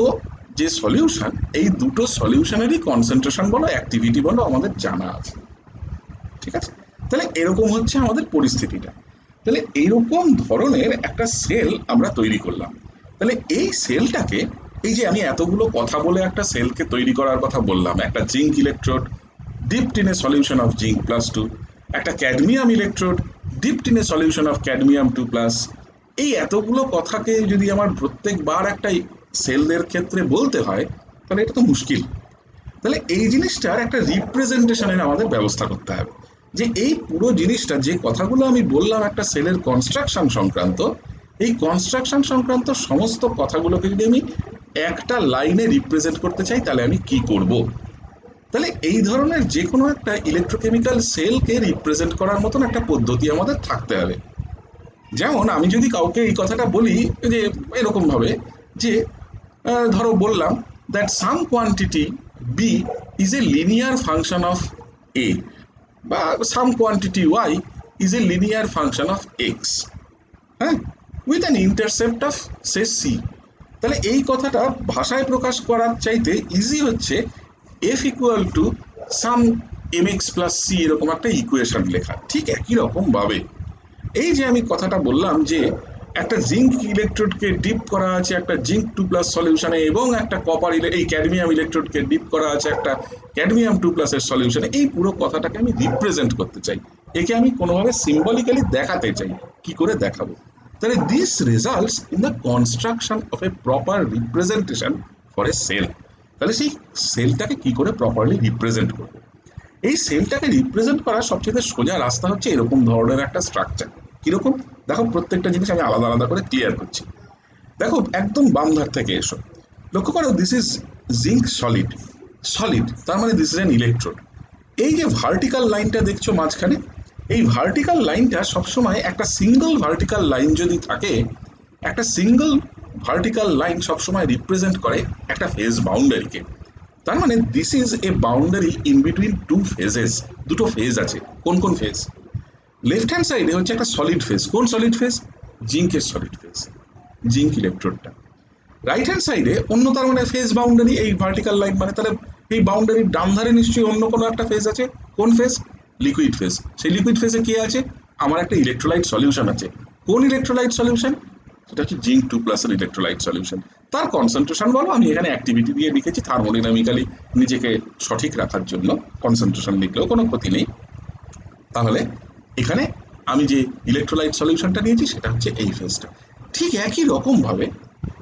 যে সলিউশন, এই দুটো সলিউশনেরই কনসেন্ট্রেশন বলো অ্যাক্টিভিটি বলো আমাদের জানা আছে। ঠিক আছে, তাহলে এরকম হচ্ছে আমাদের পরিস্থিতিটা। তাহলে এইরকম ধরনের একটা সেল আমরা তৈরি করলাম। তাহলে এই সেলটাকে, এই যে আমি এতগুলো কথা বলে একটা সেলকে তৈরি করার কথা বললাম, একটা zinc electrode dipped in a solution of zinc plus 2, একটা cadmium electrode dipped in a solution of cadmium 2 plus, এই এতগুলো কথাকে যদি আমার প্রত্যেকবার একটা সেলের ক্ষেত্রে বলতে হয়, তাহলে এটা তো মুশকিল। তাহলে এই জিনিসটার একটা রিপ্রেজেন্টেশনের আমাদের ব্যবস্থা করতে হবে, যে এই পুরো জিনিসটা, যে কথাগুলো আমি বললাম একটা সেলের কনস্ট্রাকশন সংক্রান্ত, এই কনস্ট্রাকশন সংক্রান্ত সমস্ত কথাগুলোকে যদি আমি একটা লাইনে রিপ্রেজেন্ট করতে চাই, তাহলে আমি কি করব? তাহলে এই ধরনের যে কোনো একটা ইলেকট্রোকেমিক্যাল সেলকে রিপ্রেজেন্ট করার মতন একটা পদ্ধতি আমাদের থাকতে হবে। যেমন আমি যদি কাউকে এই কথাটা বলি যে এরকম ভাবে যে ধরো বললাম that some quantity B is a linear function of A, বা some quantity Y is a linear function of X, হ্যাঁ, with an intercept of say C. তাহলে এই কথাটা ভাষায় প্রকাশ করার চাইতে ইজি হচ্ছে F equal to some M X plus C, এরকম একটা ইকুয়েশন লেখা। ঠিক একই রকম ভাবে এই যে আমি কথাটা বললাম যে একটা জিঙ্ক ইলেকট্রোডকে ডিপ করা আছে একটা জিঙ্ক 2+ সলিউশনে, এবং একটা কপার এই ক্যাডমিয়াম ইলেকট্রোডকে ডিপ করা আছে একটা ক্যাডমিয়াম 2+ এর সলিউশনে, এই পুরো কথাটাকে আমি রিপ্রেজেন্ট করতে চাই, একে আমি কোনোভাবে সিম্বলিক্যালি দেখাতে চাই। কি করে দেখাবো? তাহলে this results in the construction of a proper representation for a cell. তাহলে সেই সেলটাকে কি করে প্রপারলি রিপ্রেজেন্ট করবো? এই সেলটাকে রিপ্রেজেন্ট করার সবচেয়ে সোজা রাস্তা হচ্ছে এরকম ধরনের একটা স্ট্রাকচার। কিরকম? দেখো, প্রত্যেকটা জিনিস আমি আলাদা আলাদা করে ক্লিয়ার করছি। দেখো, একদম বাম ধার থেকে এসো, লক্ষ্য করো, this is zinc solid. Solid তার মানে দিস ইজ অ্যান ইলেকট্রোড। এই যে ভার্টিক্যাল লাইনটা দেখছো মাঝখানে, এই ভার্টিক্যাল লাইনটা সবসময় একটা সিঙ্গল ভার্টিক্যাল লাইন যদি থাকে, একটা সিঙ্গল ভার্টিক্যাল লাইন সবসময় রিপ্রেজেন্ট করে একটা ফেজ বাউন্ডারিকে। তার মানে this is a boundary in between two phases. দুটো ফেজ আছে। কোন কোন ফেজ? লেফট হ্যান্ড সাইডে হচ্ছে একটা সলিড ফেজ। কোন সলিড ফেজ? জিঙ্কের সলিড ফেজ, জিঙ্ক ইলেকট্রোডটা। রাইট হ্যান্ড সাইডে অন্য, তার মানে ফেজ বাউন্ডারি এই ভার্টিক্যাল লাইন, মানে তাহলে এই বাউন্ডারির ডান ধারে নিশ্চয়ই অন্য কোনো একটা ফেজ আছে। কোন ফেজ? Liquid phase. সেই লিকুইড ফেজে কে আছে? আমার একটা ইলেকট্রোলাইট সলিউশন আছে। কোন ইলেকট্রোলাইট সলিউশন? সেটা হচ্ছে জিঙ্ক 2+ এর ইলেকট্রোলাইট সলিউশন। তার কনসেন্ট্রেশন বলো, আমি এখানে অ্যাক্টিভিটি দিয়ে লিখেছি থার্মোডিনামিক্যালি নিজেকে সঠিক রাখার জন্য, কনসেন্ট্রেশন লিখলেও কোনো ক্ষতি নেই। তাহলে এখানে আমি যে ইলেকট্রোলাইট সলিউশনটা নিয়েছি সেটা হচ্ছে এই ফেজটা। ঠিক একই রকম ভাবে,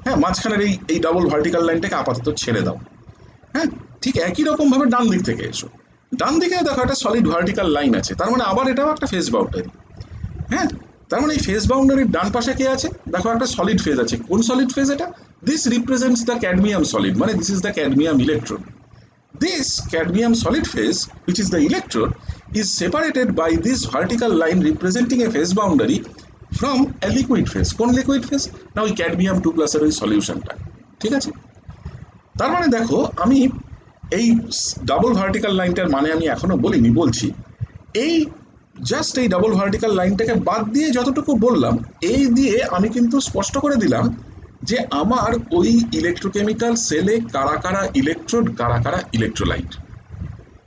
হ্যাঁ, মাঝখানের এই এই ডাবল ভার্টিক্যাল লাইনটাকে আপাতত ছেড়ে দাও। হ্যাঁ, ঠিক একই রকম ভাবে ডান দিক থেকে এসো। ডান দিকে দেখো একটা সলিড ভার্টিক্যাল লাইন আছে, তার মানে আবার এটাও একটা ফেজ বাউন্ডারি। হ্যাঁ, তার মানে এই ফেজ বাউন্ডারির ডান পাশে কে আছে? দেখো একটা সলিড ফেজ আছে। কোন সলিড ফেজ এটা? This represents the cadmium solid, মানে this is the cadmium electrode. This cadmium solid phase, which is the electrode, is separated by this vertical line representing a phase boundary from a liquid phase. কোন liquid phase? না ওই cadmium 2+ এর ওই সলিউশনটা। ঠিক আছে? তার মানে দেখো, আমি এই ডাবল ভার্টিক্যাল লাইনটার মানে আমি এখনো বলিনি, বলছি। এই জাস্ট এই ডাবল ভার্টিক্যাল লাইনটাকে বাদ দিয়ে যতটুকু বললাম, এই দিয়ে আমি কিন্তু স্পষ্ট করে দিলাম যে আমার ওই ইলেকট্রোকেমিক্যাল সেলে কারা কারা ইলেকট্রোড, কারা কারা ইলেকট্রোলাইট।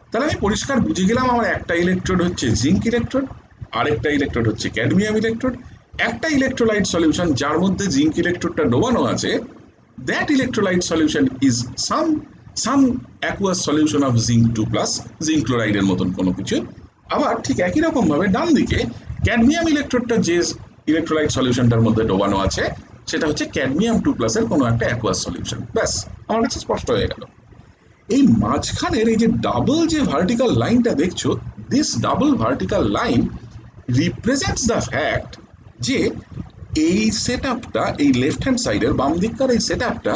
তাহলে আমি পরিষ্কার বুঝে গেলাম আমার একটা ইলেকট্রোড হচ্ছে জিঙ্ক ইলেকট্রোড, আরেকটা ইলেকট্রোড হচ্ছে ক্যাডমিয়াম ইলেকট্রোড। একটা ইলেকট্রোলাইট সলিউশন যার মধ্যে জিঙ্ক ইলেকট্রোডটা ডোবানো আছে, that electrolyte solution is some aqueous solution of zinc 2+, zinc ক্লোরাইডের মতন কোনো কিছু। আবার ঠিক একই রকম ভাবে ডান দিকে ক্যাডমিয়াম ইলেকট্রোডটা যে ইলেকট্রোলাইট সলিউশনটার মধ্যে ডোবানো আছে, সেটা হচ্ছে ক্যাডমিয়াম 2+ এর কোনো একটা অ্যাকুয়াস সলিউশন। ব্যাস, আমার কাছে স্পষ্ট হয়ে গেল। এই মাঝখানের এই যে ডাবল যে ভার্টিক্যাল লাইনটা দেখছো, this double vertical line represents the fact যে এই সেট আপটা, এই লেফট হ্যান্ড সাইডের বাম দিককার এই সেট আপটা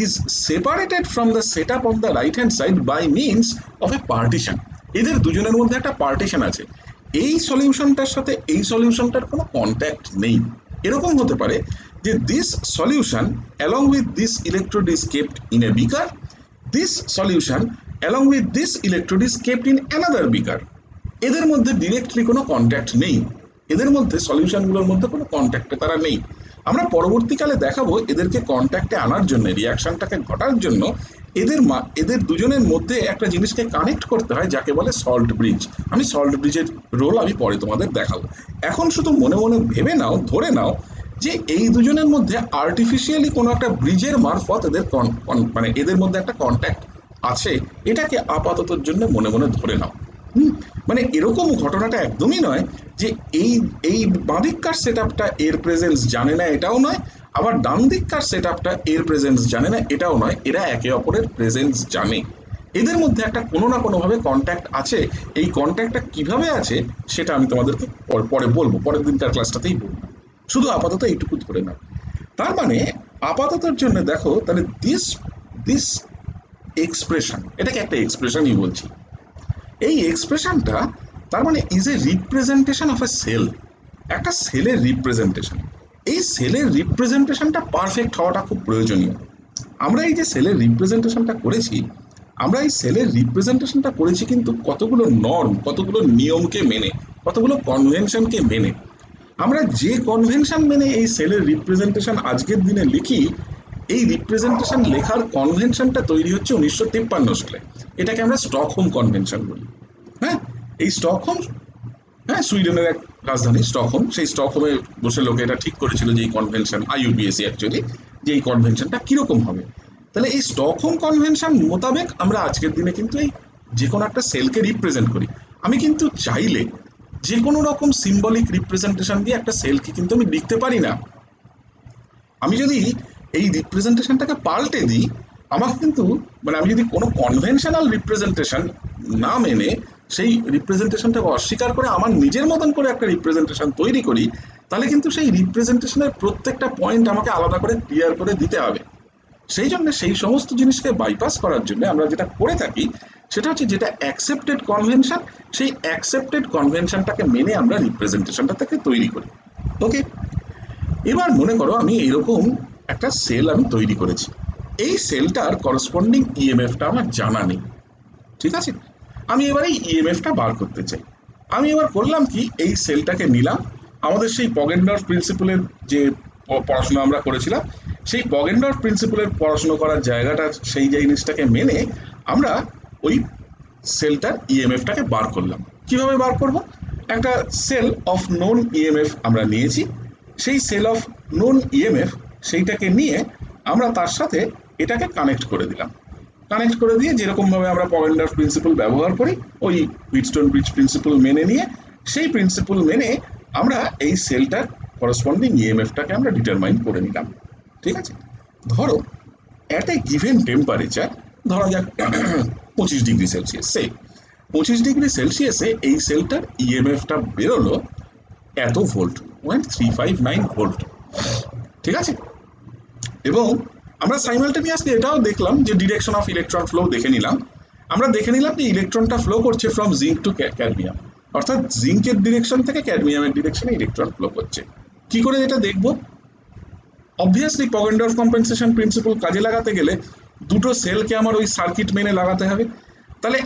is separated from the set up on the right hand side by means of a partition. এদের দুজনের মধ্যে একটা পার্টিশন আছে। এই সলিউশনটার সাথে এই সলিউশনটার কোনো কন্ট্যাক্ট নেই। এরকম হতে পারে যে this solution along with this electrode is kept in a beaker, this solution along with this electrode is kept in another beaker. এদের মধ্যে ডিরেক্টলি কোনো কন্ট্যাক্ট নেই, এদের মধ্যে সলিউশনগুলোর মধ্যে কোনো কন্ট্যাক্টে তারা নেই। আমরা পরবর্তীকালে দেখাবো এদেরকে কন্ট্যাক্টে আনার জন্য, রিয়াকশনটাকে ঘটার জন্য এদের দুজনের মধ্যে একটা জিনিসকে কানেক্ট করতে হয় যাকে বলে সল্ট ব্রিজ। আমি সল্ট ব্রিজের রোল আমি পরে তোমাদের দেখাবো। এখন শুধু মনে মনে ভেবে নাও, ধরে নাও যে এই দুজনের মধ্যে আর্টিফিশিয়ালি কোনো একটা ব্রিজের মারফত এদের মানে এদের মধ্যে একটা কন্ট্যাক্ট আছে, এটাকে আপাততর জন্য মনে মনে ধরে নাও। মানে এরকম ঘটনাটা একদমই নয় যে এই এই বাঁদিককার সেট আপটা এর প্রেজেন্স জানে না, এটাও নয়। আবার ডান দিককার সেট আপটা এর প্রেজেন্স জানে না, এটাও নয়। এরা একে অপরের প্রেজেন্স জানে। এদের মধ্যে একটা কোনো না কোনোভাবে কন্ট্যাক্ট আছে। এই কন্ট্যাক্টটা কিভাবে আছে সেটা আমি তোমাদেরকে পরে বলবো, পরের দিনকার ক্লাসটাতেই বলবো। শুধু আপাতত এইটুকু ধরে নাও। তার মানে আপাততর জন্য দেখো, তাহলে দিস দিস এক্সপ্রেশন, এটাকে একটা এক্সপ্রেশনই বলছি। এই এক্সপ্রেশনটা তার মানে is a representation of a cell. একটা সেলের রিপ্রেজেন্টেশন, এই সেলের রিপ্রেজেন্টেশনটা পারফেক্ট হওয়াটা খুব প্রয়োজনীয়। আমরা এই যে সেলের রিপ্রেজেন্টেশনটা করেছি, আমরা এই সেলের রিপ্রেজেন্টেশনটা করেছি কিন্তু কতগুলো নর্ম, কতগুলো নিয়মকে মেনে, কতগুলো কনভেনশনকে মেনে। আমরা যে কনভেনশন মেনে এই সেলের রিপ্রেজেন্টেশন আজকের দিনে লিখি, এই রিপ্রেজেন্টেশন লেখার কনভেনশনটা তৈরি হচ্ছে 1953 সালে। এটাকে আমরা স্টকহোম কনভেনশন বলি। হ্যাঁ, এই স্টকহোম, হ্যাঁ, সুইডেনের এক রাজধানী স্টকহোম, সেই স্টকহোমে বসে লোকে এটা ঠিক করেছিল যে এই কনভেনশন, আইইউপিএসি অ্যাকচুয়ালি, যে এই কনভেনশনটা কিরকম হবে। তাহলে এই স্টকহোম কনভেনশন মোতাবেক আমরা আজকের দিনে কিন্তু এই যে কোনো একটা সেলকে রিপ্রেজেন্ট করি। আমি কিন্তু চাইলে যে কোনো রকম সিম্বলিক রিপ্রেজেন্টেশন দিয়ে একটা সেলকে কিন্তু আমি লিখতে পারি না। আমি যদি এই রিপ্রেজেন্টেশনটাকে পাল্টে দিই, আমাকে কিন্তু, মানে আমি যদি কোনো কনভেনশনাল রিপ্রেজেন্টেশন না মেনে সেই রিপ্রেজেন্টেশনটাকে অস্বীকার করে আমার নিজের মতন করে একটা রিপ্রেজেন্টেশন তৈরি করি, তাহলে কিন্তু সেই রিপ্রেজেন্টেশনের প্রত্যেকটা পয়েন্ট আমাকে আলাদা করে ক্লিয়ার করে দিতে হবে। সেই জন্য সেই সমস্ত জিনিসকে বাইপাস করার জন্য আমরা যেটা করে থাকি সেটা হচ্ছে, যেটা অ্যাকসেপ্টেড কনভেনশন, সেই অ্যাকসেপ্টেড কনভেনশনটাকে মেনে আমরা রিপ্রেজেন্টেশনটা থেকে তৈরি করি। ওকে, এবার মনে করো আমি এরকম একটা সেল আমি তৈরি করেছি, এই সেলটার করসপন্ডিং ইএমএফটা আমার জানা নেই। ঠিক আছে, আমি এবার এই ইএমএফটা বার করতে চাই। আমি এবার করলাম কি, এই সেলটাকে নিলাম, আমাদের সেই পগেনডর্ফ প্রিন্সিপালের যে পড়াশোনা আমরা করেছিলাম, সেই পগেনডর্ফ প্রিন্সিপালের পড়াশোনা করার জায়গাটা, সেই জিনিসটাকে মেনে আমরা ওই সেলটার ইএমএফটাকে বার করলাম। কিভাবে বার করব? একটা সেল অফ নোন ইএমএফ আমরা নিয়েছি, সেই সেল অফ নোন ইএমএফ সেইটাকে নিয়ে আমরা তার সাথে এটাকে কানেক্ট করে দিলাম। কানেক্ট করে দিয়ে যেরকমভাবে আমরা পগেনডর্ফ প্রিন্সিপাল ব্যবহার করি, ওই হুইটস্টোন ব্রিজ প্রিন্সিপাল মেনে নিয়ে, সেই প্রিন্সিপাল মেনে আমরা এই সেলটার করসপন্ডিং ইএমএফটাকে আমরা ডিটারমাইন করে নিলাম। ঠিক আছে, ধরো অ্যাট এ গিভেন টেম্পারেচার, ধরা যাক 25 ডিগ্রি সেলসিয়াস, সে 25 ডিগ্রি সেলসিয়াসে এই সেলটার ইএমএফটা বেরোলো এত ভোল্ট, 1359 ভোল্ট। ঠিক আছে, এবং আমরা সাইমালটেনিয়াসলি এটাও দেখলাম যে ডিরেকশন অফ ইলেকট্রন ফ্লো দেখে নিলাম। আমরা দেখে নিলাম যে ইলেকট্রনটা ফ্লো করছে ফ্রম জিঙ্ক টু ক্যাডমিয়াম, অর্থাৎ জিঙ্কের ডিরেকশন থেকে ক্যাডমিয়ামের ডিরেকশনে ইলেকট্রন ফ্লো করছে। কি করে এটা দেখবো? অবভিয়াসলি পগেনডর্ফ কম্পেনসেশন প্রিন্সিপাল কাজে লাগাতে গেলে দুটো সেলকে আমার ওই সার্কিট মেনে লাগাতে হবে। তাহলে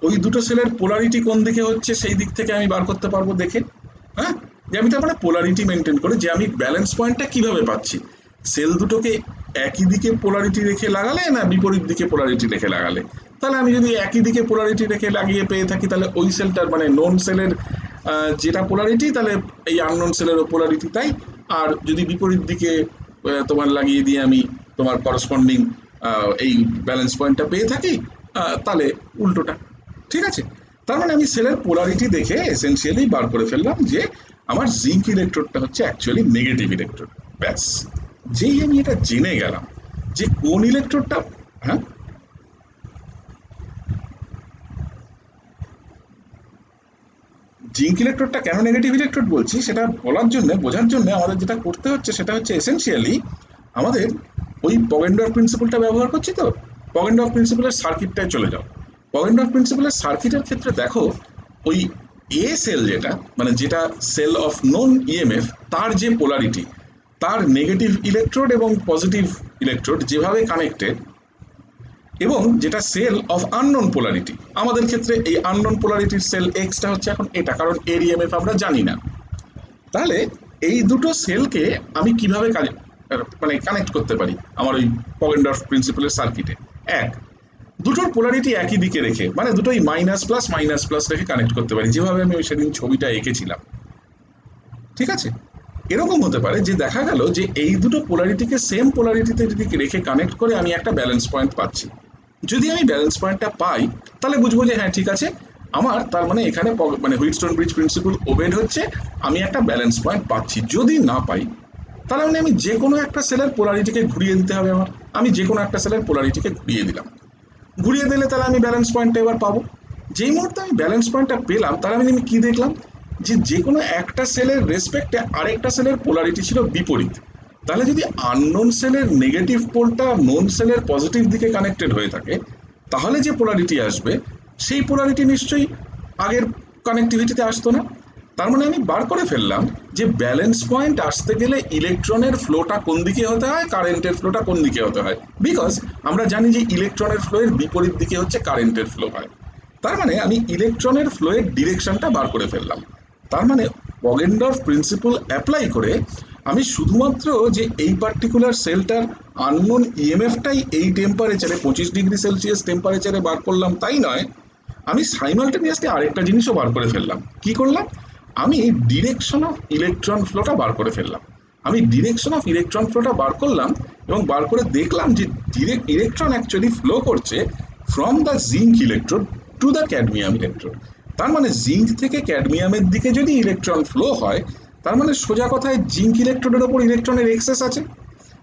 ওই দুটো সেলের পোলারিটি কোন দিকে হচ্ছে সেই দিক থেকে আমি বার করতে পারবো দেখে। হ্যাঁ, যে আমি তার মানে পোলারিটি মেনটেন করে যে আমি ব্যালেন্স পয়েন্টটা কিভাবে পাচ্ছি, সেল দুটোকে একই দিকে পোলারিটি রেখে লাগালে না বিপরীত দিকে পোলারিটি রেখে লাগালে। তাহলে আমি যদি একই দিকে পোলারিটি রেখে লাগিয়ে পেয়ে থাকি, তাহলে ওই সেলটার মানে নোন সেলের যেটা পোলারিটি, তাহলে এই আননোন সেলেরও পোলারিটি তাই। আর যদি বিপরীত দিকে তোমার লাগিয়ে দিয়ে আমি তোমার করসপন্ডিং এই ব্যালেন্স পয়েন্টটা পেয়ে থাকি, তাহলে উল্টোটা। ঠিক আছে, তার মানে আমি সেলের পোলারিটি দেখে এসেনশিয়ালি বার করে ফেললাম যে আমার জিঙ্ক ইলেকট্রোডটা হচ্ছে অ্যাকচুয়ালি নেগেটিভ ইলেকট্রোড। ব্যাস, যেই আমি এটা জেনে গেলাম যে কোন ইলেকট্রোডটা, হ্যাঁ, জিঙ্ক ইলেকট্রোডটা কেন নেগেটিভ ইলেকট্রোড বলছি সেটা বলার জন্য, বোঝার জন্য আমাদের যেটা করতে হচ্ছে সেটা হচ্ছে এসেনশিয়ালি আমাদের ওই পগেনডর্ফ প্রিন্সিপালটা ব্যবহার করছি। তো পগেনডর্ফ প্রিন্সিপালের সার্কিটটায় চলে যাও। পগেনডর্ফ প্রিন্সিপালের সার্কিটের ক্ষেত্রে দেখো, ওই এ সেল যেটা, মানে যেটা সেল অফ নোন ইএমএফ, তার যে পোলারিটি, তার নেগেটিভ ইলেকট্রোড এবং পজিটিভ ইলেকট্রোড যেভাবে কানেক্টেড, এবং যেটা সেল অফ আননোন পোলারিটি, আমাদের ক্ষেত্রে এই আননোন পোলারিটির সেল এক্সটা হচ্ছে এখন এটা, কারণ এর ইএমএফ আমরা জানি না। তাহলে এই দুটো সেলকে আমি কিভাবে মানে কানেক্ট করতে পারি আমার ওই পগেনডর্ফ প্রিন্সিপালের সার্কিটে? এক, দুটোর পোলারিটি একই দিকে রেখে, মানে দুটোই মাইনাস প্লাস রেখে কানেক্ট করতে পারি, যেভাবে আমি সেদিন ছবিটা এঁকেছিলাম। ঠিক আছে, এরকম হতে পারে যে দেখা গেল যে এই দুটো পোলারিটিকে সেম পোলারিটিতে যদি রেখে কানেক্ট করে আমি একটা ব্যালেন্স পয়েন্ট পাচ্ছি। যদি আমি ব্যালেন্স পয়েন্টটা পাই, তাহলে বুঝবো যে হ্যাঁ ঠিক আছে, আমার তার মানে এখানে মানে হুইটস্টোন ব্রিজ প্রিন্সিপাল ওবেড হচ্ছে, আমি একটা ব্যালেন্স পয়েন্ট পাচ্ছি। যদি না পাই, তাহলে মানে আমি যে কোনো একটা সেলের পোলারিটিকে ঘুরিয়ে দিতে হবে আমার। আমি যে কোনো একটা সেলের পোলারিটিকে ঘুরিয়ে দিলাম, ঘুরিয়ে দিলে তাহলে আমি ব্যালেন্স পয়েন্টটা এবার পাবো। যেই মুহূর্তে আমি ব্যালেন্স পয়েন্টটা পেলাম, তাহলে আমি কি দেখলাম, যে যে কোনো একটা সেলের রেসপেক্টে আরেকটা সেলের পোলারিটি ছিল বিপরীত। তাহলে যদি আননোন সেলের নেগেটিভ পোলটা নোন সেলের পজিটিভ দিকে কানেক্টেড হয়ে থাকে, তাহলে যে পোলারিটি আসবে সেই পোলারিটি নিশ্চয়ই আগের কানেক্টিভিটিতে আসতো না। তার মানে আমি বার করে ফেললাম যে ব্যালেন্স পয়েন্ট আসতে গেলে ইলেকট্রনের ফ্লোটা কোন দিকে হতে হয়, কারেন্টের ফ্লোটা কোন দিকে হতে হয়, বিকজ আমরা জানি যে ইলেকট্রনের ফ্লো এর বিপরীত দিকে হচ্ছে কারেন্টের ফ্লো হয়। তার মানে আমি ইলেকট্রনের ফ্লো এর ডিরেকশনটা বার করে ফেললাম। তার মানে পগেনডর্ফ প্রিন্সিপল অ্যাপ্লাই করে আমি শুধুমাত্র যে এই পার্টিকুলার সেলটার আননোন ইএমএফটাই এই টেম্পারেচারে 25°C টেম্পারেচারে বার করলাম তাই নয়, আমি সাইমালটেনিয়াসলি আরেকটা জিনিসও বার করে ফেললাম। কি করলাম? আমি ডিরেকশন অফ ইলেকট্রন ফ্লোটা বার করে ফেললাম। আমি ডিরেকশন অফ ইলেকট্রন ফ্লোটা বার করলাম এবং বার করে দেখলাম যে ইলেকট্রন অ্যাকচুয়ালি ফ্লো করছে from the zinc electrode to the cadmium electrode. তার মানে জিঙ্ক থেকে ক্যাডমিয়ামের দিকে যদি ইলেকট্রন ফ্লো হয়, তার মানে সোজা কথায় জিঙ্ক ইলেকট্রোডের ওপর ইলেকট্রনের এক্সেস আছে।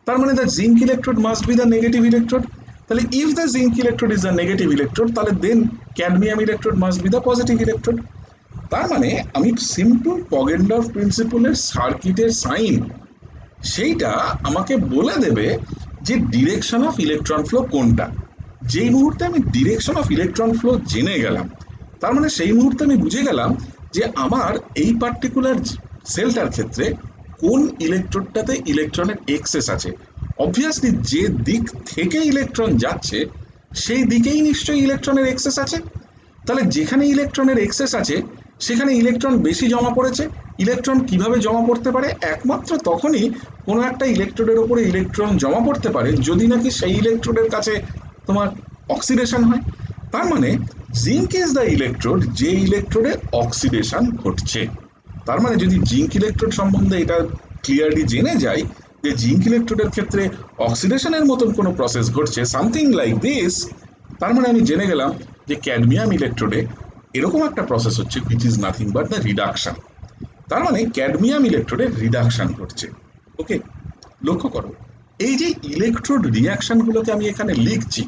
তার মানে the zinc electrode must be the negative electrode. তাহলে if the zinc electrode is the negative electrode, তাহলে then cadmium electrode must be the positive electrode. তার মানে আমি সিম্পল পগেনডর্ফ প্রিন্সিপলের সার্কিটের সাইন সেইটা আমাকে বলে দেবে যে ডিরেকশন অফ ইলেকট্রন ফ্লো কোনটা। যেই মুহূর্তে আমি ডিরেকশন অফ ইলেকট্রন ফ্লো জেনে গেলাম, তার মানে সেই মুহূর্তে আমি বুঝে গেলাম যে আমার এই পার্টিকুলার সেলটার ক্ষেত্রে কোন ইলেকট্রোডটাতে ইলেকট্রনের এক্সেস আছে। অবভিয়াসলি যে দিক থেকে ইলেকট্রন যাচ্ছে সেই দিকেই নিশ্চয়ই ইলেকট্রনের এক্সেস আছে। তাহলে যেখানে ইলেকট্রনের এক্সেস আছে সেখানে ইলেকট্রন বেশি জমা পড়েছে। ইলেকট্রন কিভাবে জমা পড়তে পারে? একমাত্র তখনই কোনো একটা ইলেকট্রোডের উপরে ইলেকট্রন জমা পড়তে পারে যদি নাকি সেই ইলেকট্রোডের কাছে তোমার অক্সিডেশন হয়। তার মানে জিঙ্ক ইজ দ্য ইলেকট্রোড যে ইলেকট্রোডে অক্সিডেশন ঘটছে। তার মানে যদি জিঙ্ক ইলেকট্রোড সম্বন্ধে এটা ক্লিয়ারলি জেনে যাই যে জিঙ্ক ইলেকট্রোডের ক্ষেত্রে অক্সিডেশনের মতন কোনো প্রসেস ঘটছে, সামথিং লাইক দিস, তার মানে আমি জেনে গেলাম যে ক্যাডমিয়াম ইলেকট্রোডে এরকম একটা প্রসেস হচ্ছে which is nothing but the reduction. তার মানে ক্যাডমিয়াম ইলেকট্রোডে রিডাকশন ঘটছে। ওকে, লক্ষ্য করো এই যে ইলেকট্রোড রিয়াকশনগুলোকে আমি এখানে লিখছি,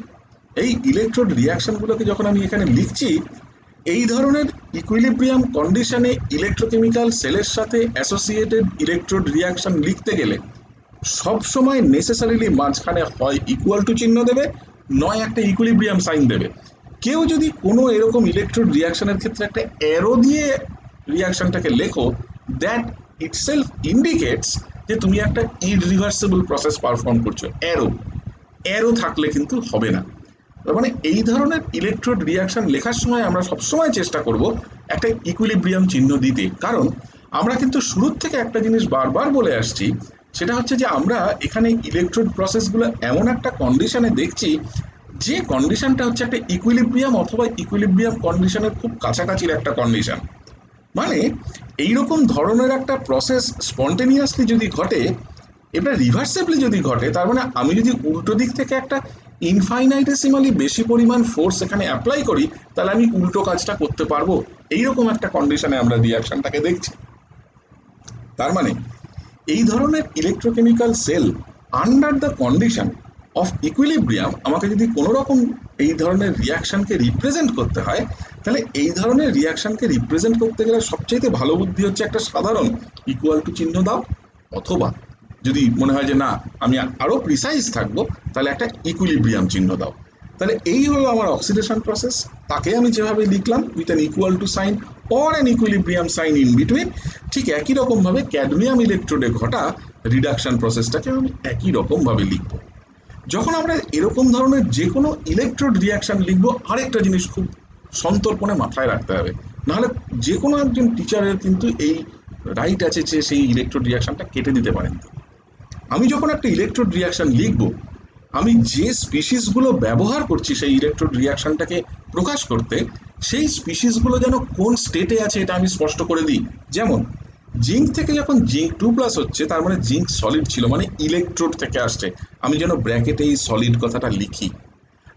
এই ইলেকট্রোড রিয়াকশনগুলোকে যখন আমি এখানে লিখছি, এই ধরনের ইকুইলিব্রিয়াম কন্ডিশনে ইলেকট্রোকেমিক্যাল সেলের সাথে অ্যাসোসিয়েটেড ইলেকট্রোড রিয়াকশন লিখতে গেলে সব সময় নেসেসারিলি মাঝখানে হয় ইকুয়াল টু চিহ্ন দেবে, নয় একটা ইকুইলিব্রিয়াম সাইন দেবে। কেউ যদি কোনো এরকম ইলেকট্রোড রিয়াকশনের ক্ষেত্রে একটা অ্যারো দিয়ে রিয়াকশনটাকে লেখো, দ্যাট ইটসেলফ ইন্ডিকেটস যে তুমি একটা ইররিভার্সিবল প্রসেস পারফর্ম করছো। অ্যারো অ্যারো থাকলে কিন্তু হবে না। তার মানে এই ধরনের ইলেকট্রোড রিয়াকশন লেখার সময় আমরা সবসময় চেষ্টা করব একটা ইকুইলিব্রিয়াম চিহ্ন দিতে, কারণ আমরা কিন্তু শুরুর থেকে একটা জিনিস বারবার বলে আসছি, সেটা হচ্ছে যে আমরা এখানে ইলেকট্রোড প্রসেসগুলো এমন একটা কন্ডিশনে দেখছি যে কন্ডিশনটা হচ্ছে একটা ইকুইলিব্রিয়াম অথবা ইকুইলিব্রিয়াম কন্ডিশনের খুব কাছাকাছির একটা কন্ডিশন। মানে এইরকম ধরনের একটা প্রসেস স্পন্টেনিয়াসলি যদি ঘটে, এটা রিভার্সিবলি যদি ঘটে, তার মানে আমি যদি উল্টো দিক থেকে একটা ইনফাইনাইটেসিমালি বেশি পরিমাণ ফোর্স এখানে অ্যাপ্লাই করি, তাহলে আমি উল্টো কাজটা করতে পারবো। এইরকম একটা কন্ডিশনে আমরা রিয়াকশনটাকে দেখছি। তার মানে এই ধরনের electrochemical cell under the condition of equilibrium আমাকে যদি কোনো রকম এই ধরনের রিয়াকশনকে রিপ্রেজেন্ট করতে হয়, তাহলে এই ধরনের রিয়াকশনকে রিপ্রেজেন্ট করতে গেলে সবচেয়ে ভালো বুদ্ধি হচ্ছে একটা সাধারণ ইকুয়াল টু চিহ্ন দাও, অথবা যদি মনে হয় যে না আমি আরো প্রিসাইজ থাকবো তাহলে একটা ইকুইলিব্রিয়াম চিহ্ন দাও। তাহলে এই হলো আমার অক্সিডেশন প্রসেস, তাকে আমি যেভাবে লিখলাম with an equal to sign or an equilibrium sign in between, ঠিক একই রকম ভাবে ক্যাডমিয়াম ইলেকট্রোডে ঘটা রিডাকশন প্রসেসটাকে আমি একই রকম ভাবে লিখব। যখন আমরা এরকম ধরনের যে কোনো ইলেকট্রোড রিয়াকশন লিখবো, আরেকটা জিনিস খুব সন্তর্পণে মাথায় রাখতে হবে, নাহলে যে কোনো একজন টিচারের কিন্তু এই রাইট আছে যে সেই ইলেকট্রোড রিয়াকশনটা কেটে দিতে পারেন। আমি যখন একটা ইলেকট্রোড রিয়াকশন লিখব, আমি যে স্পিসিসগুলো ব্যবহার করছি সেই ইলেকট্রোড রিয়াকশনটাকে প্রকাশ করতে, সেই স্পিসিসগুলো যেন কোন স্টেটে আছে এটা আমি স্পষ্ট করে দিই। যেমন জিঙ্ক থেকে যখন জিঙ্ক 2+ হচ্ছে, তার মানে জিঙ্ক সলিড ছিল, মানে ইলেকট্রোড থেকে আসছে, আমি যেন ব্র্যাকেটে এই সলিড কথাটা লিখি।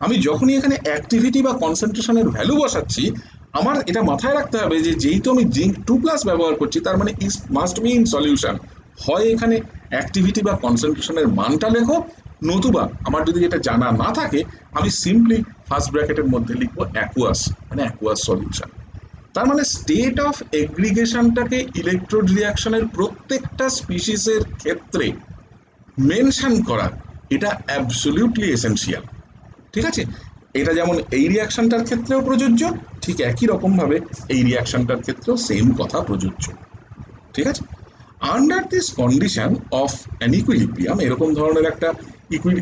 আমি যখনই এখানে অ্যাক্টিভিটি বা কনসেন্ট্রেশনের ভ্যালু বসাচ্ছি, আমার এটা মাথায় রাখতে হবে যে যেহেতু আমি জিঙ্ক 2+ ব্যবহার করছি, তার মানে is must be in solution. হয় এখানে অ্যাক্টিভিটি বা কনসেন্ট্রেশনের মানটা লেখো, নতুবা আমার যদি এটা জানা না থাকে আমি সিম্পলি ফার্স্ট ব্র্যাকেটের মধ্যে লিখবো অ্যাকুয়াস, মানে অ্যাকুয়াস সলিউশন। তার মানে স্টেট অফ এগ্রিগেশনটাকে ইলেকট্রোড রিয়াকশনের প্রত্যেকটা স্পিসিসের ক্ষেত্রে মেনশন করা, এটা অ্যাবসলিউটলি এসেনশিয়াল। ঠিক আছে, এটা যেমন এই রিয়াকশনটার ক্ষেত্রেও প্রযোজ্য, ঠিক একই রকম ভাবে এই রিয়াকশনটার ক্ষেত্রেও সেম কথা প্রযোজ্য। ঠিক আছে, under this condition of an equilibrium, এরকম ধরনের একটা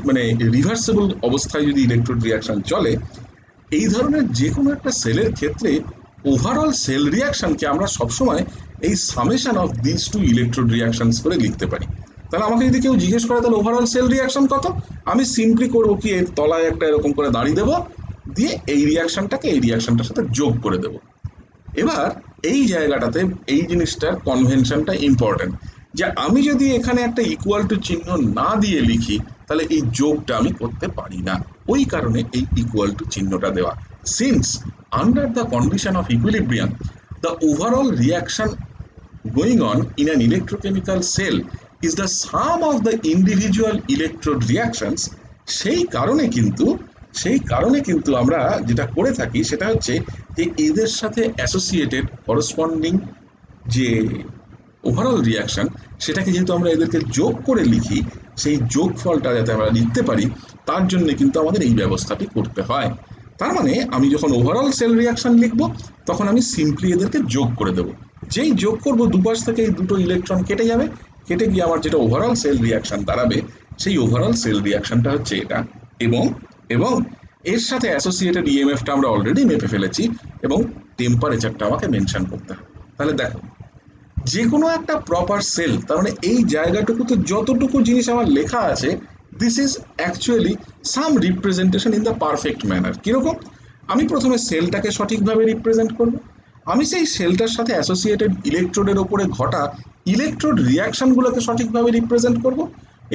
মানে রিভার্সেবল অবস্থায় যদি ইলেকট্রোড রিয়াকশন চলে, এই ধরনের যে কোনো একটা সেলের ক্ষেত্রে ওভারঅল সেল রিয়াকশনকে আমরা সবসময় এই summation of this two electrode reactions করে লিখতে পারি। তাহলে আমাকে যদি কেউ জিজ্ঞেস করে তাহলে ওভারঅল সেল রিয়াকশন কত, আমি সিম্পলি করবো কি, এর তলায় একটা এরকম করে দাঁড়িয়ে দেবো, দিয়ে এই রিয়াকশনটাকে এই রিয়াকশনটার সাথে যোগ করে দেবো। এবার এই জায়গাটাতে এই জিনিসটার কনভেনশনটা ইম্পর্টেন্ট, যে আমি যদি এখানে একটা ইকুয়াল টু চিহ্ন না দিয়ে লিখি তাহলে এই যোগটা আমি করতে পারি না, ওই কারণে এই ইকুয়াল টু চিহ্নটা দেওয়া। Since under the condition of equilibrium the overall reaction going on in an electrochemical cell is the sum of the individual electrode reactions, সেই কারণে কিন্তু আমরা যেটা করে থাকি সেটা হচ্ছে যে এদের সাথে অ্যাসোসিয়েটেড করসপন্ডিং যে ওভারঅল রিয়াকশন, সেটাকে যেহেতু আমরা এদেরকে যোগ করে লিখি, সেই যোগফলটা যাতে আমরা লিখতে পারি তার জন্য কিন্তু আমাদের এই ব্যবস্থাটি করতে হয়। তার মানে আমি যখন ওভারঅল সেল রিয়াকশন লিখবো তখন আমি সিম্পলি এদেরকে যোগ করে দেবো, যেই যোগ করবো দুপাশ থেকে এই দুটো ইলেকট্রন কেটে যাবে, কেটে গিয়ে আমার যেটা ওভারঅল সেল রিয়াকশন দাঁড়াবে, সেই ওভারঅল সেল রিয়াকশনটা হচ্ছে এটা। এবং এবং এর সাথে অ্যাসোসিয়েটেড ইএমএফটা আমরা অলরেডি মেপে ফেলেছি, এবং টেম্পারেচারটা আমাকে মেনশন করতে হবে। তাহলে দেখো, যে কোনো একটা প্রপার সেল, তার মানে এই জায়গাটুকুতে যতটুকু জিনিস আমার লেখা আছে, this is actually some representation in the perfect manner. কীরকম? আমি প্রথমে সেলটাকে সঠিকভাবে রিপ্রেজেন্ট করব, আমি সেই সেলটার সাথে অ্যাসোসিয়েটেড ইলেকট্রোডের ওপরে ঘটা ইলেকট্রোড রিয়াকশনগুলোকে সঠিকভাবে রিপ্রেজেন্ট করব,